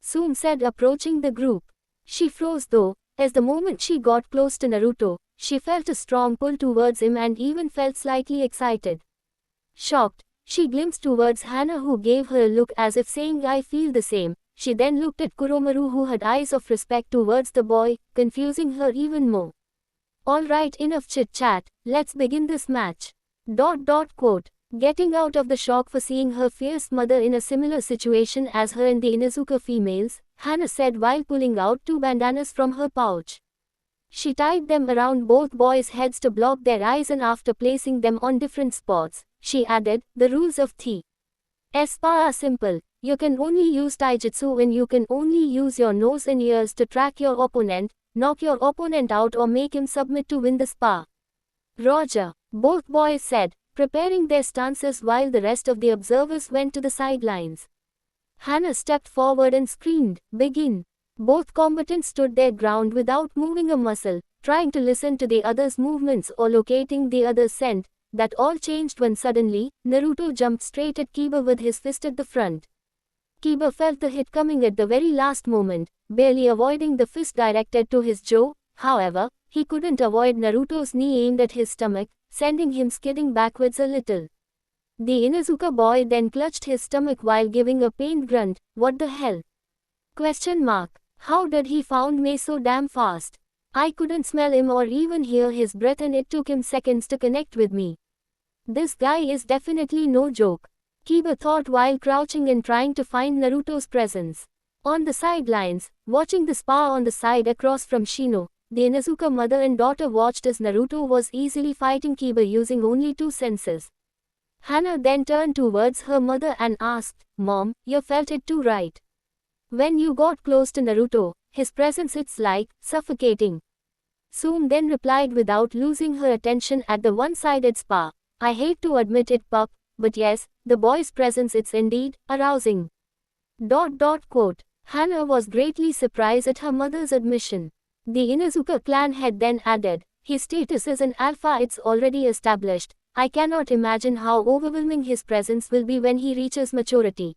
Tsume said approaching the group. She froze though, as the moment she got close to Naruto, she felt a strong pull towards him and even felt slightly excited. Shocked, she glimpsed towards Hana who gave her a look as if saying I feel the same. She then looked at Kuromaru who had eyes of respect towards the boy, confusing her even more. Alright, enough chit-chat, let's begin this match. Quote. Getting out of the shock for seeing her fierce mother in a similar situation as her and the Inuzuka females, Hana said while pulling out two bandanas from her pouch. She tied them around both boys' heads to block their eyes and after placing them on different spots, she added, the rules of the spa are simple. You can only use taijutsu and you can only use your nose and ears to track your opponent, knock your opponent out or make him submit to win the spa. Roger, both boys said, preparing their stances while the rest of the observers went to the sidelines. Hana stepped forward and screamed, begin. Both combatants stood their ground without moving a muscle, trying to listen to the other's movements or locating the other's scent. That all changed when suddenly, Naruto jumped straight at Kiba with his fist at the front. Kiba felt the hit coming at the very last moment, barely avoiding the fist directed to his jaw. However, he couldn't avoid Naruto's knee aimed at his stomach, sending him skidding backwards a little. The Inuzuka boy then clutched his stomach while giving a pained grunt. What the hell? Question mark. How did he found me so damn fast? I couldn't smell him or even hear his breath and it took him seconds to connect with me. This guy is definitely no joke. Kiba thought while crouching and trying to find Naruto's presence. On the sidelines, watching the spa on the side across from Shino, the Inuzuka mother and daughter watched as Naruto was easily fighting Kiba using only two senses. Hana then turned towards her mother and asked, Mom, you felt it too right? When you got close to Naruto, his presence it's like, suffocating. Tsume then replied without losing her attention at the one-sided spa. I hate to admit it pup, but yes, the boy's presence it's indeed, arousing. Quote. Hana was greatly surprised at her mother's admission. The Inuzuka clan had then added, his status as an alpha it's already established, I cannot imagine how overwhelming his presence will be when he reaches maturity.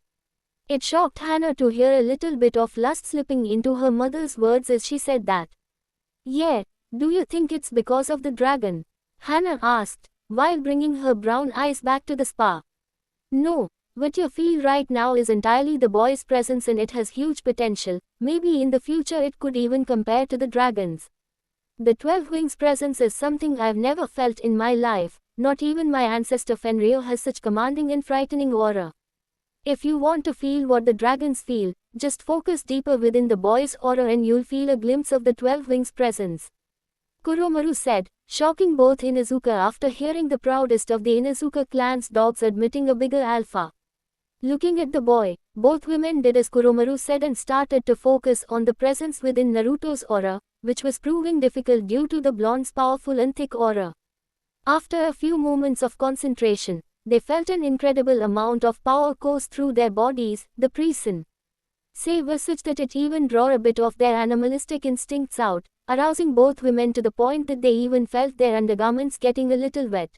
It shocked Hannah to hear a little bit of lust slipping into her mother's words as she said that. Yeah, do you think it's because of the dragon? Hannah asked, while bringing her brown eyes back to the spa. No, what you feel right now is entirely the boy's presence and it has huge potential. Maybe in the future it could even compare to the dragon's. The 12 Wings presence is something I've never felt in my life, not even my ancestor Fenrir has such commanding and frightening aura. If you want to feel what the dragons feel, just focus deeper within the boy's aura and you'll feel a glimpse of the 12 Wings presence. Kuromaru said, shocking both Inuzuka after hearing the proudest of the Inuzuka clan's dogs admitting a bigger alpha. Looking at the boy, both women did as Kuromaru said and started to focus on the presence within Naruto's aura, which was proving difficult due to the blonde's powerful and thick aura. After a few moments of concentration, they felt an incredible amount of power course through their bodies, the prison. Save such that it even drew a bit of their animalistic instincts out, arousing both women to the point that they even felt their undergarments getting a little wet.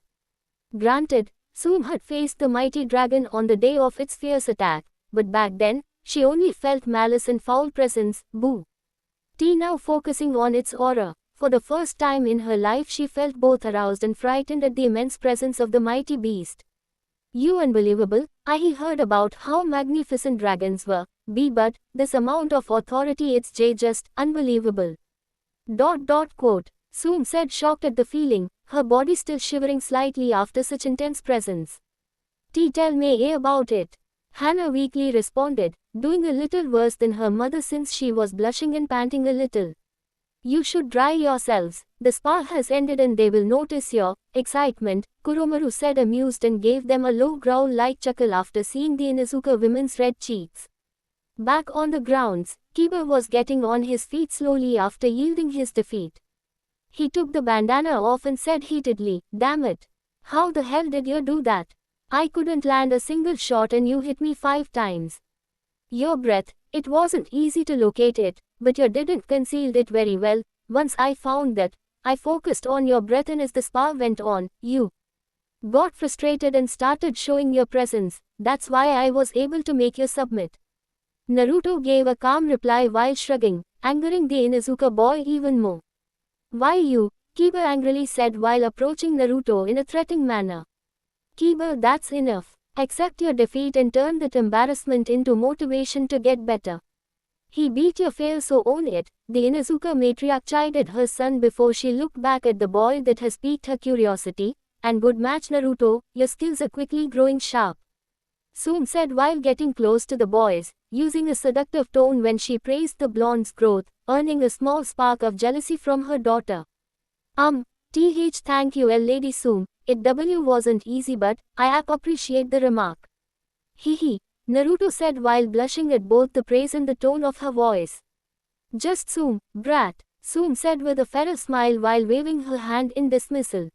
Granted, Tsume had faced the mighty dragon on the day of its fierce attack, but back then, she only felt malice and foul presence, boo. T now focusing on its aura, for the first time in her life she felt both aroused and frightened at the immense presence of the mighty beast. You unbelievable, I heard about how magnificent dragons were, but this amount of authority it's just unbelievable. Tsume said shocked at the feeling, her body still shivering slightly after such intense presence. Tell me about it. Hannah weakly responded, doing a little worse than her mother since she was blushing and panting a little. You should dry yourselves, the spa has ended and they will notice your excitement, Kuromaru said amused and gave them a low growl-like chuckle after seeing the Inuzuka women's red cheeks. Back on the grounds, Kiba was getting on his feet slowly after yielding his defeat. He took the bandana off and said heatedly, damn it. How the hell did you do that? I couldn't land a single shot and you hit me 5 times. Your breath, it wasn't easy to locate it, but you didn't conceal it very well. Once I found that, I focused on your breath and as the spar went on, you got frustrated and started showing your presence. That's why I was able to make you submit. Naruto gave a calm reply while shrugging, angering the Inuzuka boy even more. Why you? Kiba angrily said while approaching Naruto in a threatening manner. Kiba, that's enough. Accept your defeat and turn that embarrassment into motivation to get better. He beat your fail, so own it, the Inuzuka matriarch chided her son before she looked back at the boy that has piqued her curiosity. And good match Naruto, your skills are quickly growing sharp. Tsume said while getting close to the boys, using a seductive tone when she praised the blonde's growth, earning a small spark of jealousy from her daughter. Thank you Lady Tsume, it wasn't easy but, I appreciate the remark. Hehe, Naruto said while blushing at both the praise and the tone of her voice. Just Tsume, brat, Tsume said with a fair smile while waving her hand in dismissal.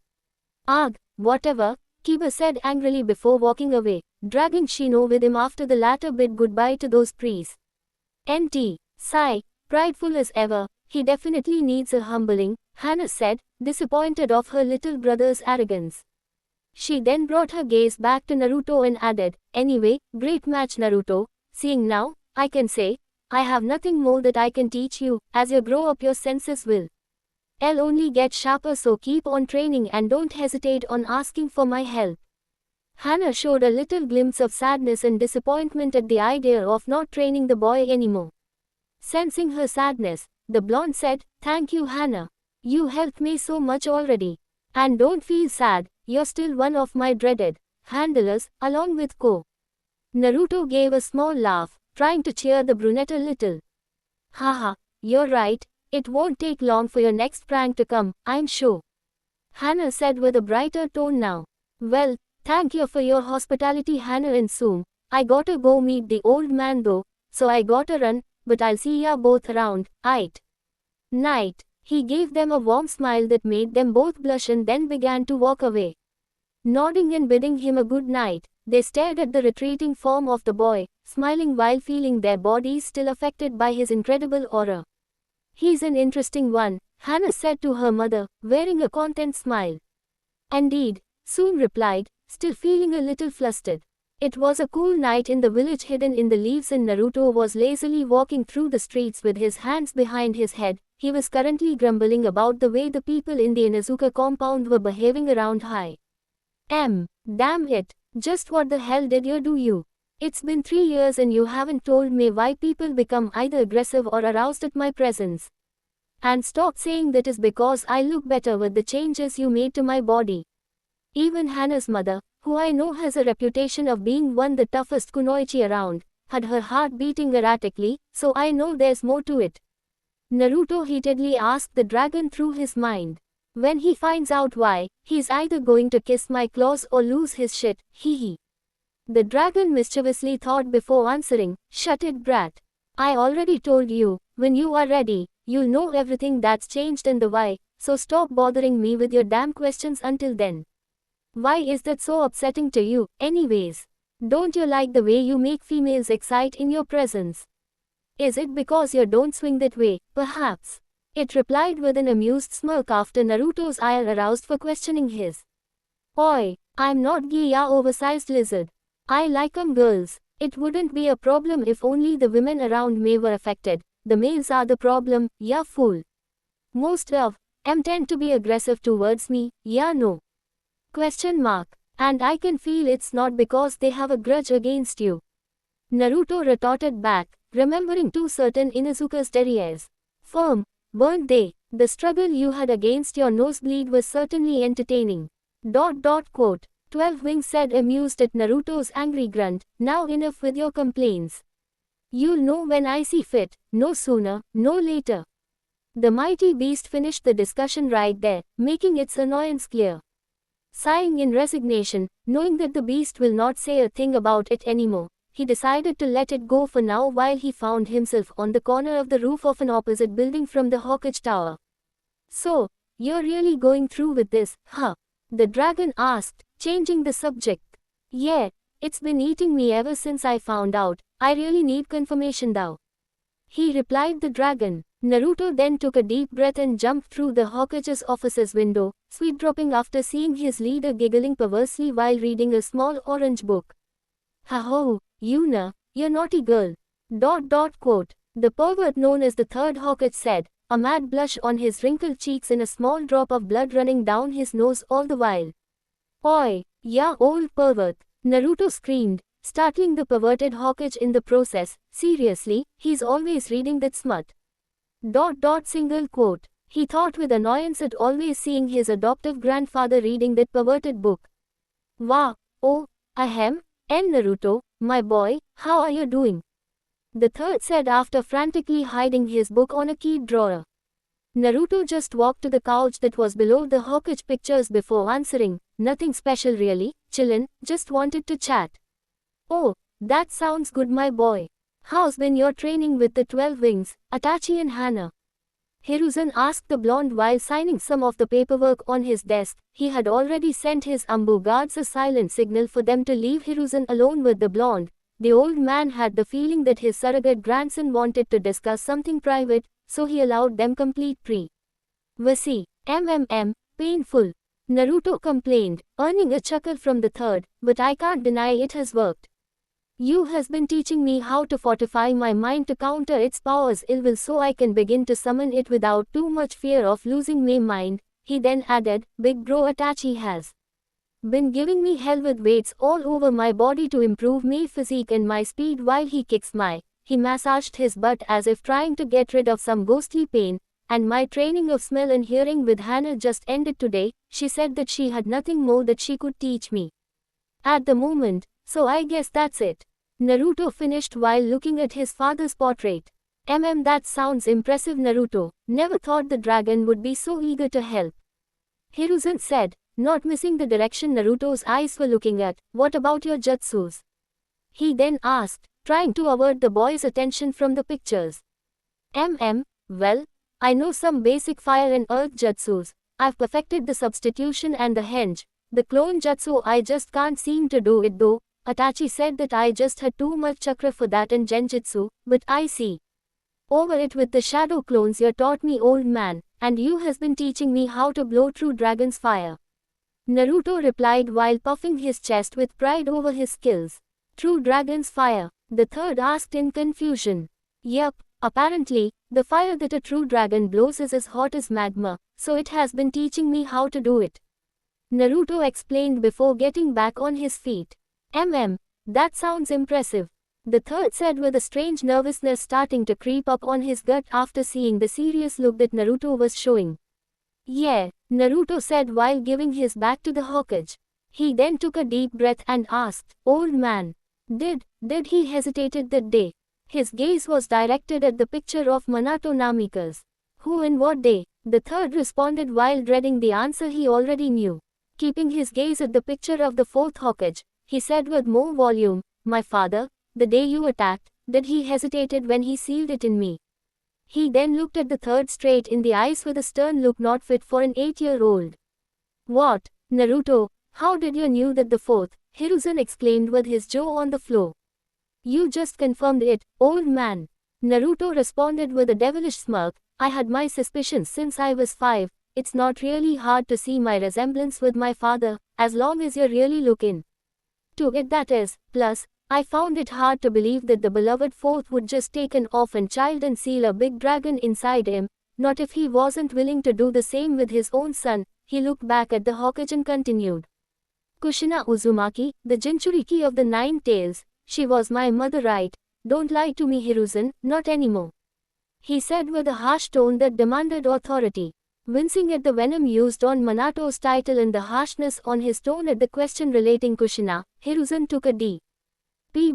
Ugh, whatever, Kiba said angrily before walking away, dragging Shino with him after the latter bid goodbye to those priests. Sigh, prideful as ever, he definitely needs a humbling, Hannah said, disappointed of her little brother's arrogance. She then brought her gaze back to Naruto and added, anyway, great match Naruto, seeing now, I can say, I have nothing more that I can teach you, as you grow up your senses will. I'll only get sharper, so keep on training and don't hesitate on asking for my help. Hannah showed a little glimpse of sadness and disappointment at the idea of not training the boy anymore. Sensing her sadness, the blonde said, thank you Hannah. You helped me so much already. And don't feel sad, you're still one of my dreaded handlers, along with Ko. Naruto gave a small laugh, trying to cheer the brunette a little. Haha, you're right, it won't take long for your next prank to come, I'm sure. Hannah said with a brighter tone now. Well, thank you for your hospitality Hannah and Tsume. I gotta go meet the old man though, so I gotta run, but I'll see ya both around, aight. Night. He gave them a warm smile that made them both blush and then began to walk away. Nodding and bidding him a good night, they stared at the retreating form of the boy, smiling while feeling their bodies still affected by his incredible aura. He's an interesting one, Hannah said to her mother, wearing a content smile. Indeed, soon replied, still feeling a little flustered. It was a cool night in the village hidden in the leaves and Naruto was lazily walking through the streets with his hands behind his head. He was currently grumbling about the way the people in the Inuzuka compound were behaving around high. Damn it, just what the hell did you do you? It's been 3 years and you haven't told me why people become either aggressive or aroused at my presence. And stop saying that is because I look better with the changes you made to my body. Even Hana's mother, who I know has a reputation of being one the toughest kunoichi around, had her heart beating erratically, so I know there's more to it. Naruto heatedly asked the dragon through his mind. When he finds out why, he's either going to kiss my claws or lose his shit, hee. The dragon mischievously thought before answering, shut it brat. I already told you, when you are ready, you'll know everything that's changed and the why, so stop bothering me with your damn questions until then. Why is that so upsetting to you, anyways? Don't you like the way you make females excite in your presence? Is it because you don't swing that way, perhaps? It replied with an amused smirk after Naruto's ire aroused for questioning his. Oi, I'm not gay ya oversized lizard. I like girls. It wouldn't be a problem if only the women around me were affected. The males are the problem, ya fool. Most of them tend to be aggressive towards me, ya no? And I can feel it's not because they have a grudge against you. Naruto retorted back, remembering two certain Inuzuka's derrieres. Weren't they? The struggle you had against your nosebleed was certainly entertaining. 12 Wings said amused at Naruto's angry grunt, now enough with your complaints. You'll know when I see fit, no sooner, no later. The mighty beast finished the discussion right there, making its annoyance clear. Sighing in resignation, knowing that the beast will not say a thing about it anymore, he decided to let it go for now while he found himself on the corner of the roof of an opposite building from the Hokage Tower. So, you're really going through with this, huh? The dragon asked, changing the subject. Yeah, it's been eating me ever since I found out. I really need confirmation though. He replied the dragon. Naruto then took a deep breath and jumped through the Hokage's office's window, sweet dropping after seeing his leader giggling perversely while reading a small orange book. Ha ho, Yuna, you naughty girl. The pervert known as the third Hokage said, a mad blush on his wrinkled cheeks and a small drop of blood running down his nose all the while. Oi, ya old pervert, Naruto screamed, startling the perverted Hokage in the process. Seriously, he's always reading that smut. Single quote. He thought with annoyance at always seeing his adoptive grandfather reading that perverted book. Wow, oh, ahem, and Naruto, my boy, how are you doing? The third said after frantically hiding his book on a keyed drawer. Naruto just walked to the couch that was below the Hokage pictures before answering, nothing special really, chillin', just wanted to chat. Oh, that sounds good my boy. How's been your training with the 12 Wings, Itachi and Hana? Hiruzen asked the blonde while signing some of the paperwork on his desk. He had already sent his Ambu guards a silent signal for them to leave Hiruzen alone with the blonde. The old man had the feeling that his surrogate grandson wanted to discuss something private, so he allowed them complete privacy. Painful. Naruto complained, earning a chuckle from the third, but I can't deny it has worked. You has been teaching me how to fortify my mind to counter its power's ill will so I can begin to summon it without too much fear of losing my mind. He then added, big bro Itachi has been giving me hell with weights all over my body to improve my physique and my speed while he kicks he massaged his butt as if trying to get rid of some ghostly pain, and my training of smell and hearing with Hana just ended today. She said that she had nothing more that she could teach me at the moment, so I guess that's it. Naruto finished while looking at his father's portrait. That sounds impressive Naruto, never thought the dragon would be so eager to help. Hiruzen said, not missing the direction Naruto's eyes were looking at, what about your jutsus? He then asked, trying to avert the boy's attention from the pictures. Well, I know some basic fire and earth jutsus. I've perfected the substitution and the henge. The clone jutsu I just can't seem to do it though. Itachi said that I just had too much chakra for that and genjutsu, but I see over it with the shadow clones you taught me old man, and you has been teaching me how to blow through dragon's fire. Naruto replied while puffing his chest with pride over his skills. True Dragon's Fire, the third asked in confusion. Yup, apparently, the fire that a true dragon blows is as hot as magma, so it has been teaching me how to do it. Naruto explained before getting back on his feet. That sounds impressive. The third said with a strange nervousness starting to creep up on his gut after seeing the serious look that Naruto was showing. Yeah, Naruto said while giving his back to the Hokage. He then took a deep breath and asked, Old man, did he hesitated that day? His gaze was directed at the picture of Minato Namikaze. Who and what day? The third responded while dreading the answer he already knew. Keeping his gaze at the picture of the fourth Hokage, he said with more volume, My father, the day you attacked, did he hesitated when he sealed it in me? He then looked at the third straight in the eyes with a stern look not fit for an 8-year-old. What, Naruto, how did you knew that the fourth? Hiruzen exclaimed with his jaw on the floor. You just confirmed it, old man. Naruto responded with a devilish smirk, I had my suspicions since I was 5, it's not really hard to see my resemblance with my father, as long as you really look into it that is, plus, I found it hard to believe that the beloved fourth would just take an orphan child and seal a big dragon inside him, not if he wasn't willing to do the same with his own son. He looked back at the Hokage and continued. Kushina Uzumaki, the Jinchuriki of the 9 tails, she was my mother, right? Don't lie to me, Hiruzen, not anymore. He said with a harsh tone that demanded authority. Wincing at the venom used on Minato's title and the harshness on his tone at the question relating Kushina, Hiruzen took a deep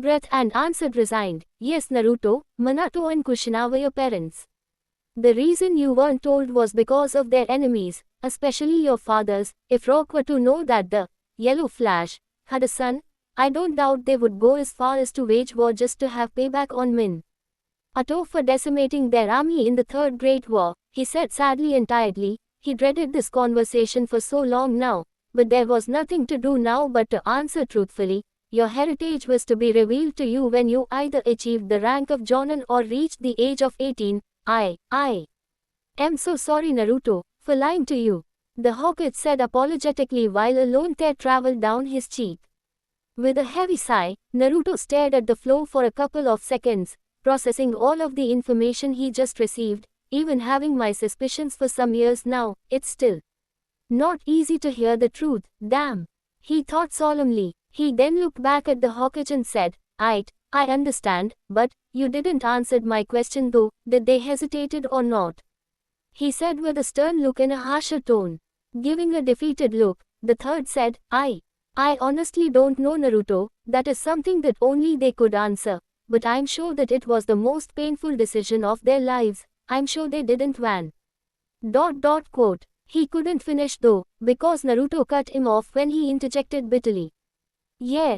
breath and answered resigned, Yes Naruto, Minato and Kushina were your parents. The reason you weren't told was because of their enemies, especially your father's. If Rock were to know that the Yellow Flash had a son, I don't doubt they would go as far as to wage war just to have payback on Minato for decimating their army in the Third Great War, he said sadly and tiredly. He dreaded this conversation for so long now, but there was nothing to do now but to answer truthfully. Your heritage was to be revealed to you when you either achieved the rank of Jonin or reached the age of 18. I am so sorry Naruto, for lying to you. The Hokage said apologetically while a lone tear traveled down his cheek. With a heavy sigh, Naruto stared at the floor for a couple of seconds, processing all of the information he just received. Even having my suspicions for some years now, it's still not easy to hear the truth, damn. He thought solemnly. He then looked back at the Hokage and said, I understand, but you didn't answer my question though, did they hesitated or not? He said with a stern look and a harsher tone. Giving a defeated look, the third said, I honestly don't know Naruto, that is something that only they could answer, but I'm sure that it was the most painful decision of their lives, I'm sure they didn't van. Quote. He couldn't finish though, because Naruto cut him off when he interjected bitterly. Yeah,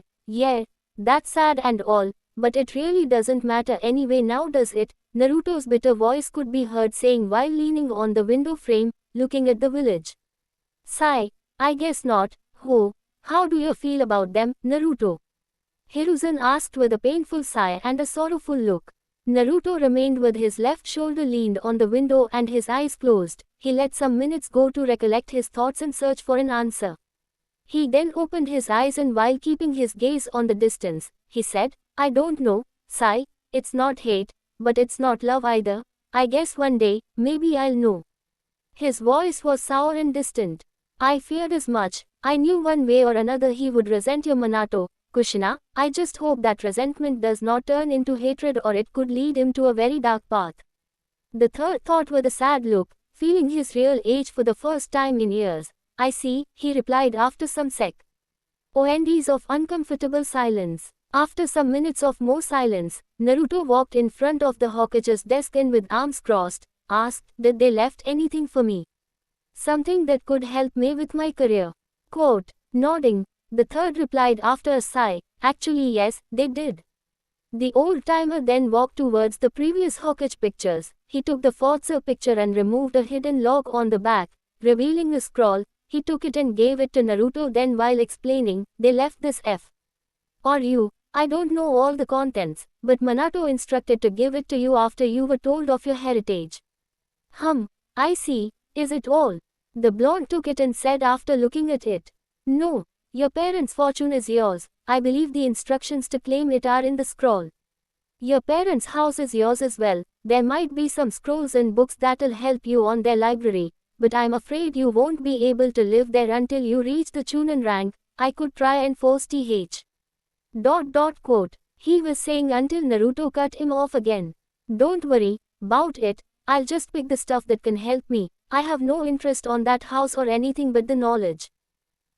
that's sad and all, but it really doesn't matter anyway now does it? Naruto's bitter voice could be heard saying while leaning on the window frame, looking at the village. Sigh, I guess not. How do you feel about them, Naruto? Hiruzen asked with a painful sigh and a sorrowful look. Naruto remained with his left shoulder leaned on the window and his eyes closed. He let some minutes go to recollect his thoughts and search for an answer. He then opened his eyes and while keeping his gaze on the distance, he said, I don't know, Sai, it's not hate, but it's not love either. I guess one day, maybe I'll know. His voice was sour and distant. I feared as much. I knew one way or another he would resent your Minato, Kushina. I just hope that resentment does not turn into hatred or it could lead him to a very dark path. The third thought with a sad look, feeling his real age for the first time in years. I see, he replied after some seconds of uncomfortable silence. After some minutes of more silence, Naruto walked in front of the Hokage's desk and with arms crossed, asked, did they left anything for me? Something that could help me with my career. Quote. Nodding, the third replied after a sigh, actually yes, they did. The old-timer then walked towards the previous Hokage pictures. He took the Forza picture and removed a hidden log on the back, revealing a scroll. He took it and gave it to Naruto then while explaining, they left this for you. I don't know all the contents, but Minato instructed to give it to you after you were told of your heritage. I see, is it all? The blonde took it and said after looking at it. No, your parents' fortune is yours. I believe the instructions to claim it are in the scroll. Your parents' house is yours as well. There might be some scrolls and books that'll help you on their library, but I'm afraid you won't be able to live there until you reach the Chunin rank. I could try and force th. Quote. He was saying until Naruto cut him off again. Don't worry about it. I'll just pick the stuff that can help me. I have no interest on that house or anything but the knowledge.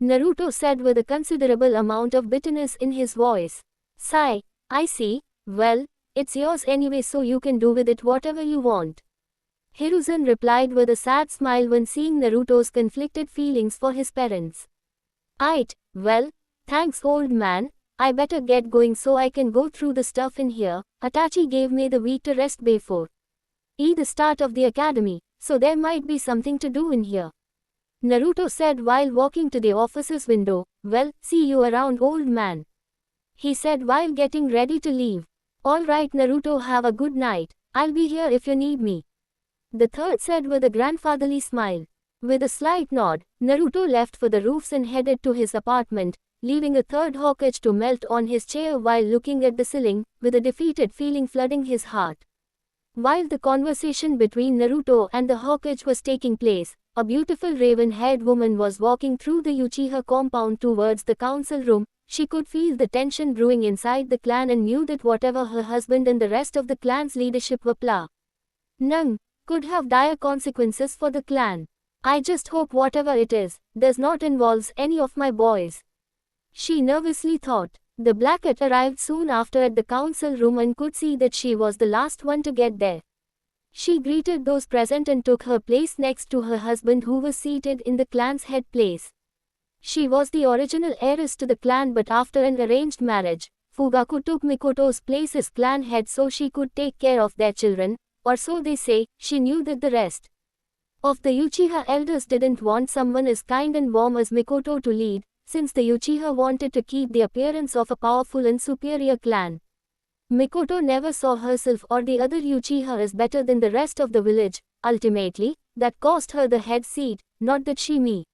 Naruto said with a considerable amount of bitterness in his voice. Sigh. I see. Well, it's yours anyway, so you can do with it whatever you want. Hiruzen replied with a sad smile when seeing Naruto's conflicted feelings for his parents. Aight, well, thanks old man, I better get going so I can go through the stuff in here. Itachi gave me the week to rest before the start of the academy, so there might be something to do in here. Naruto said while walking to the office's window. Well, see you around old man. He said while getting ready to leave. Alright Naruto, have a good night. I'll be here if you need me. The third said with a grandfatherly smile. With a slight nod, Naruto left for the roofs and headed to his apartment, leaving a third Hokage to melt on his chair while looking at the ceiling, with a defeated feeling flooding his heart. While the conversation between Naruto and the Hokage was taking place, a beautiful raven-haired woman was walking through the Uchiha compound towards the council room. She could feel the tension brewing inside the clan and knew that whatever her husband and the rest of the clan's leadership were planning could have dire consequences for the clan. I just hope whatever it is does not involve any of my boys. She nervously thought. The Black Cat arrived soon after at the council room and could see that she was the last one to get there. She greeted those present and took her place next to her husband, who was seated in the clan's head place. She was the original heiress to the clan, but after an arranged marriage, Fugaku took Mikoto's place as clan head so she could take care of their children, or so they say. She knew that the rest of the Uchiha elders didn't want someone as kind and warm as Mikoto to lead, since the Uchiha wanted to keep the appearance of a powerful and superior clan. Mikoto never saw herself or the other Uchiha as better than the rest of the village. Ultimately, that cost her the head seat, not that she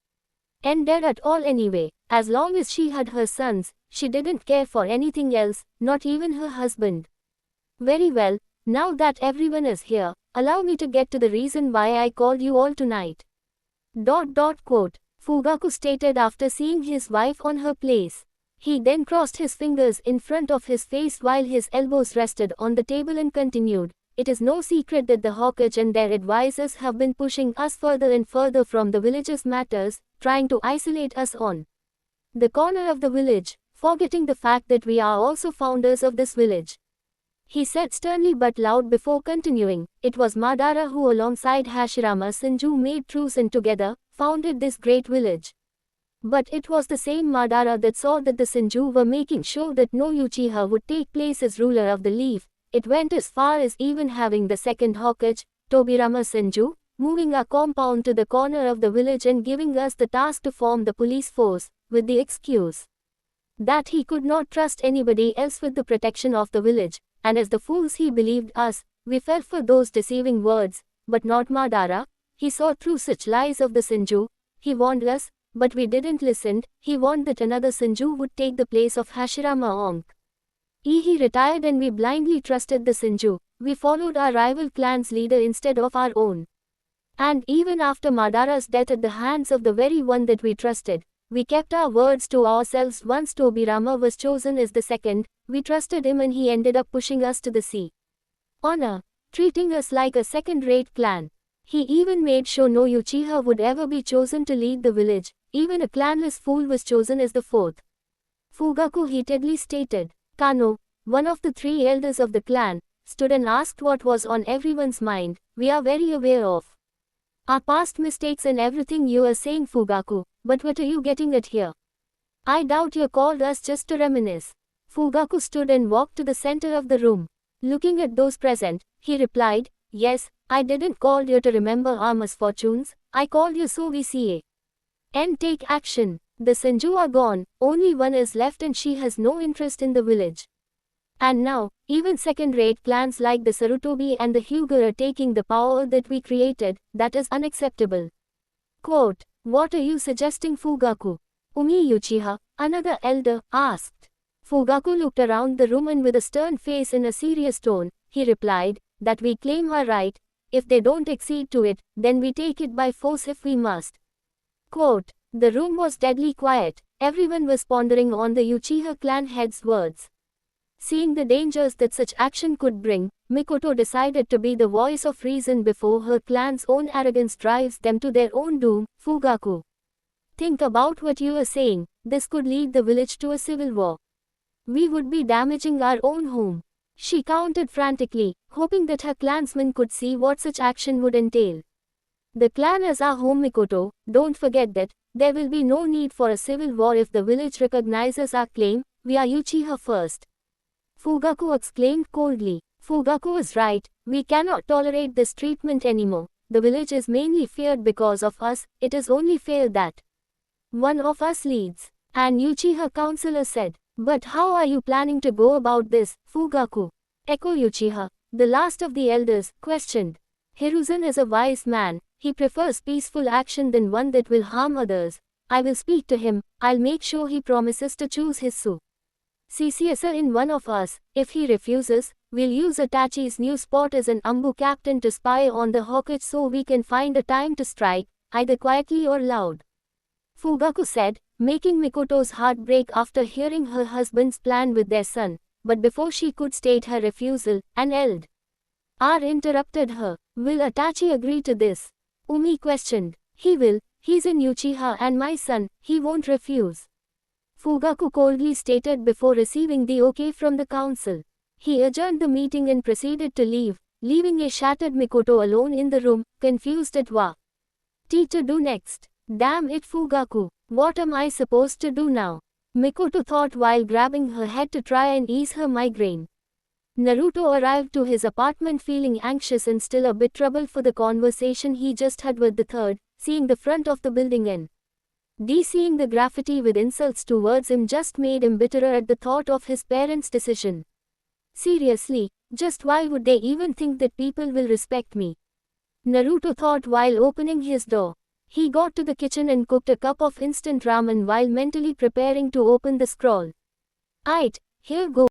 ended at all anyway. As long as she had her sons, she didn't care for anything else, not even her husband. Very well, now that everyone is here, allow me to get to the reason why I called you all tonight. Quote. Fugaku stated after seeing his wife on her place. He then crossed his fingers in front of his face while his elbows rested on the table and continued. It is no secret that the Hokage and their advisors have been pushing us further and further from the village's matters, trying to isolate us on the corner of the village, forgetting the fact that we are also founders of this village. He said sternly but loud before continuing. It was Madara who alongside Hashirama Senju made truce and together founded this great village. But it was the same Madara that saw that the Senju were making sure that no Uchiha would take place as ruler of the Leaf. It went as far as even having the second Hokage, Tobirama Senju, moving our compound to the corner of the village and giving us the task to form the police force, with the excuse that he could not trust anybody else with the protection of the village. And as the fools he believed us, we fell for those deceiving words, but not Madara. He saw through such lies of the Senju. He warned us, but we didn't listen. He warned that another Senju would take the place of Hashirama Onk. He retired and we blindly trusted the Senju. We followed our rival clan's leader instead of our own. And even after Madara's death at the hands of the very one that we trusted, we kept our words to ourselves. Once Tobirama was chosen as the second, we trusted him and he ended up pushing us to the sea. Honor, treating us like a second-rate clan. He even made sure no Uchiha would ever be chosen to lead the village. Even a clanless fool was chosen as the fourth. Fugaku heatedly stated. Kano, one of the three elders of the clan, stood and asked what was on everyone's mind. We are very aware of our past mistakes and everything you are saying, Fugaku, but what are you getting at here? I doubt you called us just to reminisce. Fugaku stood and walked to the center of the room. Looking at those present, he replied, yes, I didn't call you to remember our misfortunes, I called you so we see and take action. The Senju are gone, only one is left and she has no interest in the village. And now, even second-rate clans like the Sarutobi and the Hyuga are taking the power that we created. That is unacceptable. Quote, what are you suggesting, Fugaku? Umi Uchiha, another elder, asked. Fugaku looked around the room and with a stern face in a serious tone, he replied, that we claim our right. If they don't accede to it, then we take it by force if we must. Quote, the room was deadly quiet. Everyone was pondering on the Uchiha clan head's words. Seeing the dangers that such action could bring, Mikoto decided to be the voice of reason before her clan's own arrogance drives them to their own doom. Fugaku, think about what you are saying. This could lead the village to a civil war. We would be damaging our own home. She counted frantically, hoping that her clansmen could see what such action would entail. The clan is our home, Mikoto. Don't forget that. There will be no need for a civil war if the village recognizes our claim. We are Uchiha first. Fugaku exclaimed coldly. Fugaku is right. We cannot tolerate this treatment anymore. The village is mainly feared because of us. It is only fair that one of us leads. An Uchiha councillor said. But how are you planning to go about this, Fugaku? Echo Uchiha, the last of the elders, questioned. Hiruzen is a wise man. He prefers peaceful action than one that will harm others. I will speak to him. I'll make sure he promises to choose his successor in one of us. If he refuses, we'll use Itachi's new spot as an Ambu captain to spy on the Hokage so we can find a time to strike, either quietly or loud. Fugaku said, making Mikoto's heart break after hearing her husband's plan with their son. But before she could state her refusal, an elder interrupted her. Will Itachi agree to this? Umi questioned. He will. He's in Uchiha and my son. He won't refuse. Fugaku coldly stated before receiving the okay from the council. He adjourned the meeting and proceeded to leave, leaving a shattered Mikoto alone in the room, confused at what to do next. Damn it, Fugaku. What am I supposed to do now? Mikoto thought while grabbing her head to try and ease her migraine. Naruto arrived to his apartment feeling anxious and still a bit troubled for the conversation he just had with the third, seeing the front of the building and seeing the graffiti with insults towards him just made him bitterer at the thought of his parents' decision. Seriously, just why would they even think that people will respect me? Naruto thought while opening his door. He got to the kitchen and cooked a cup of instant ramen while mentally preparing to open the scroll. Aight, here goes.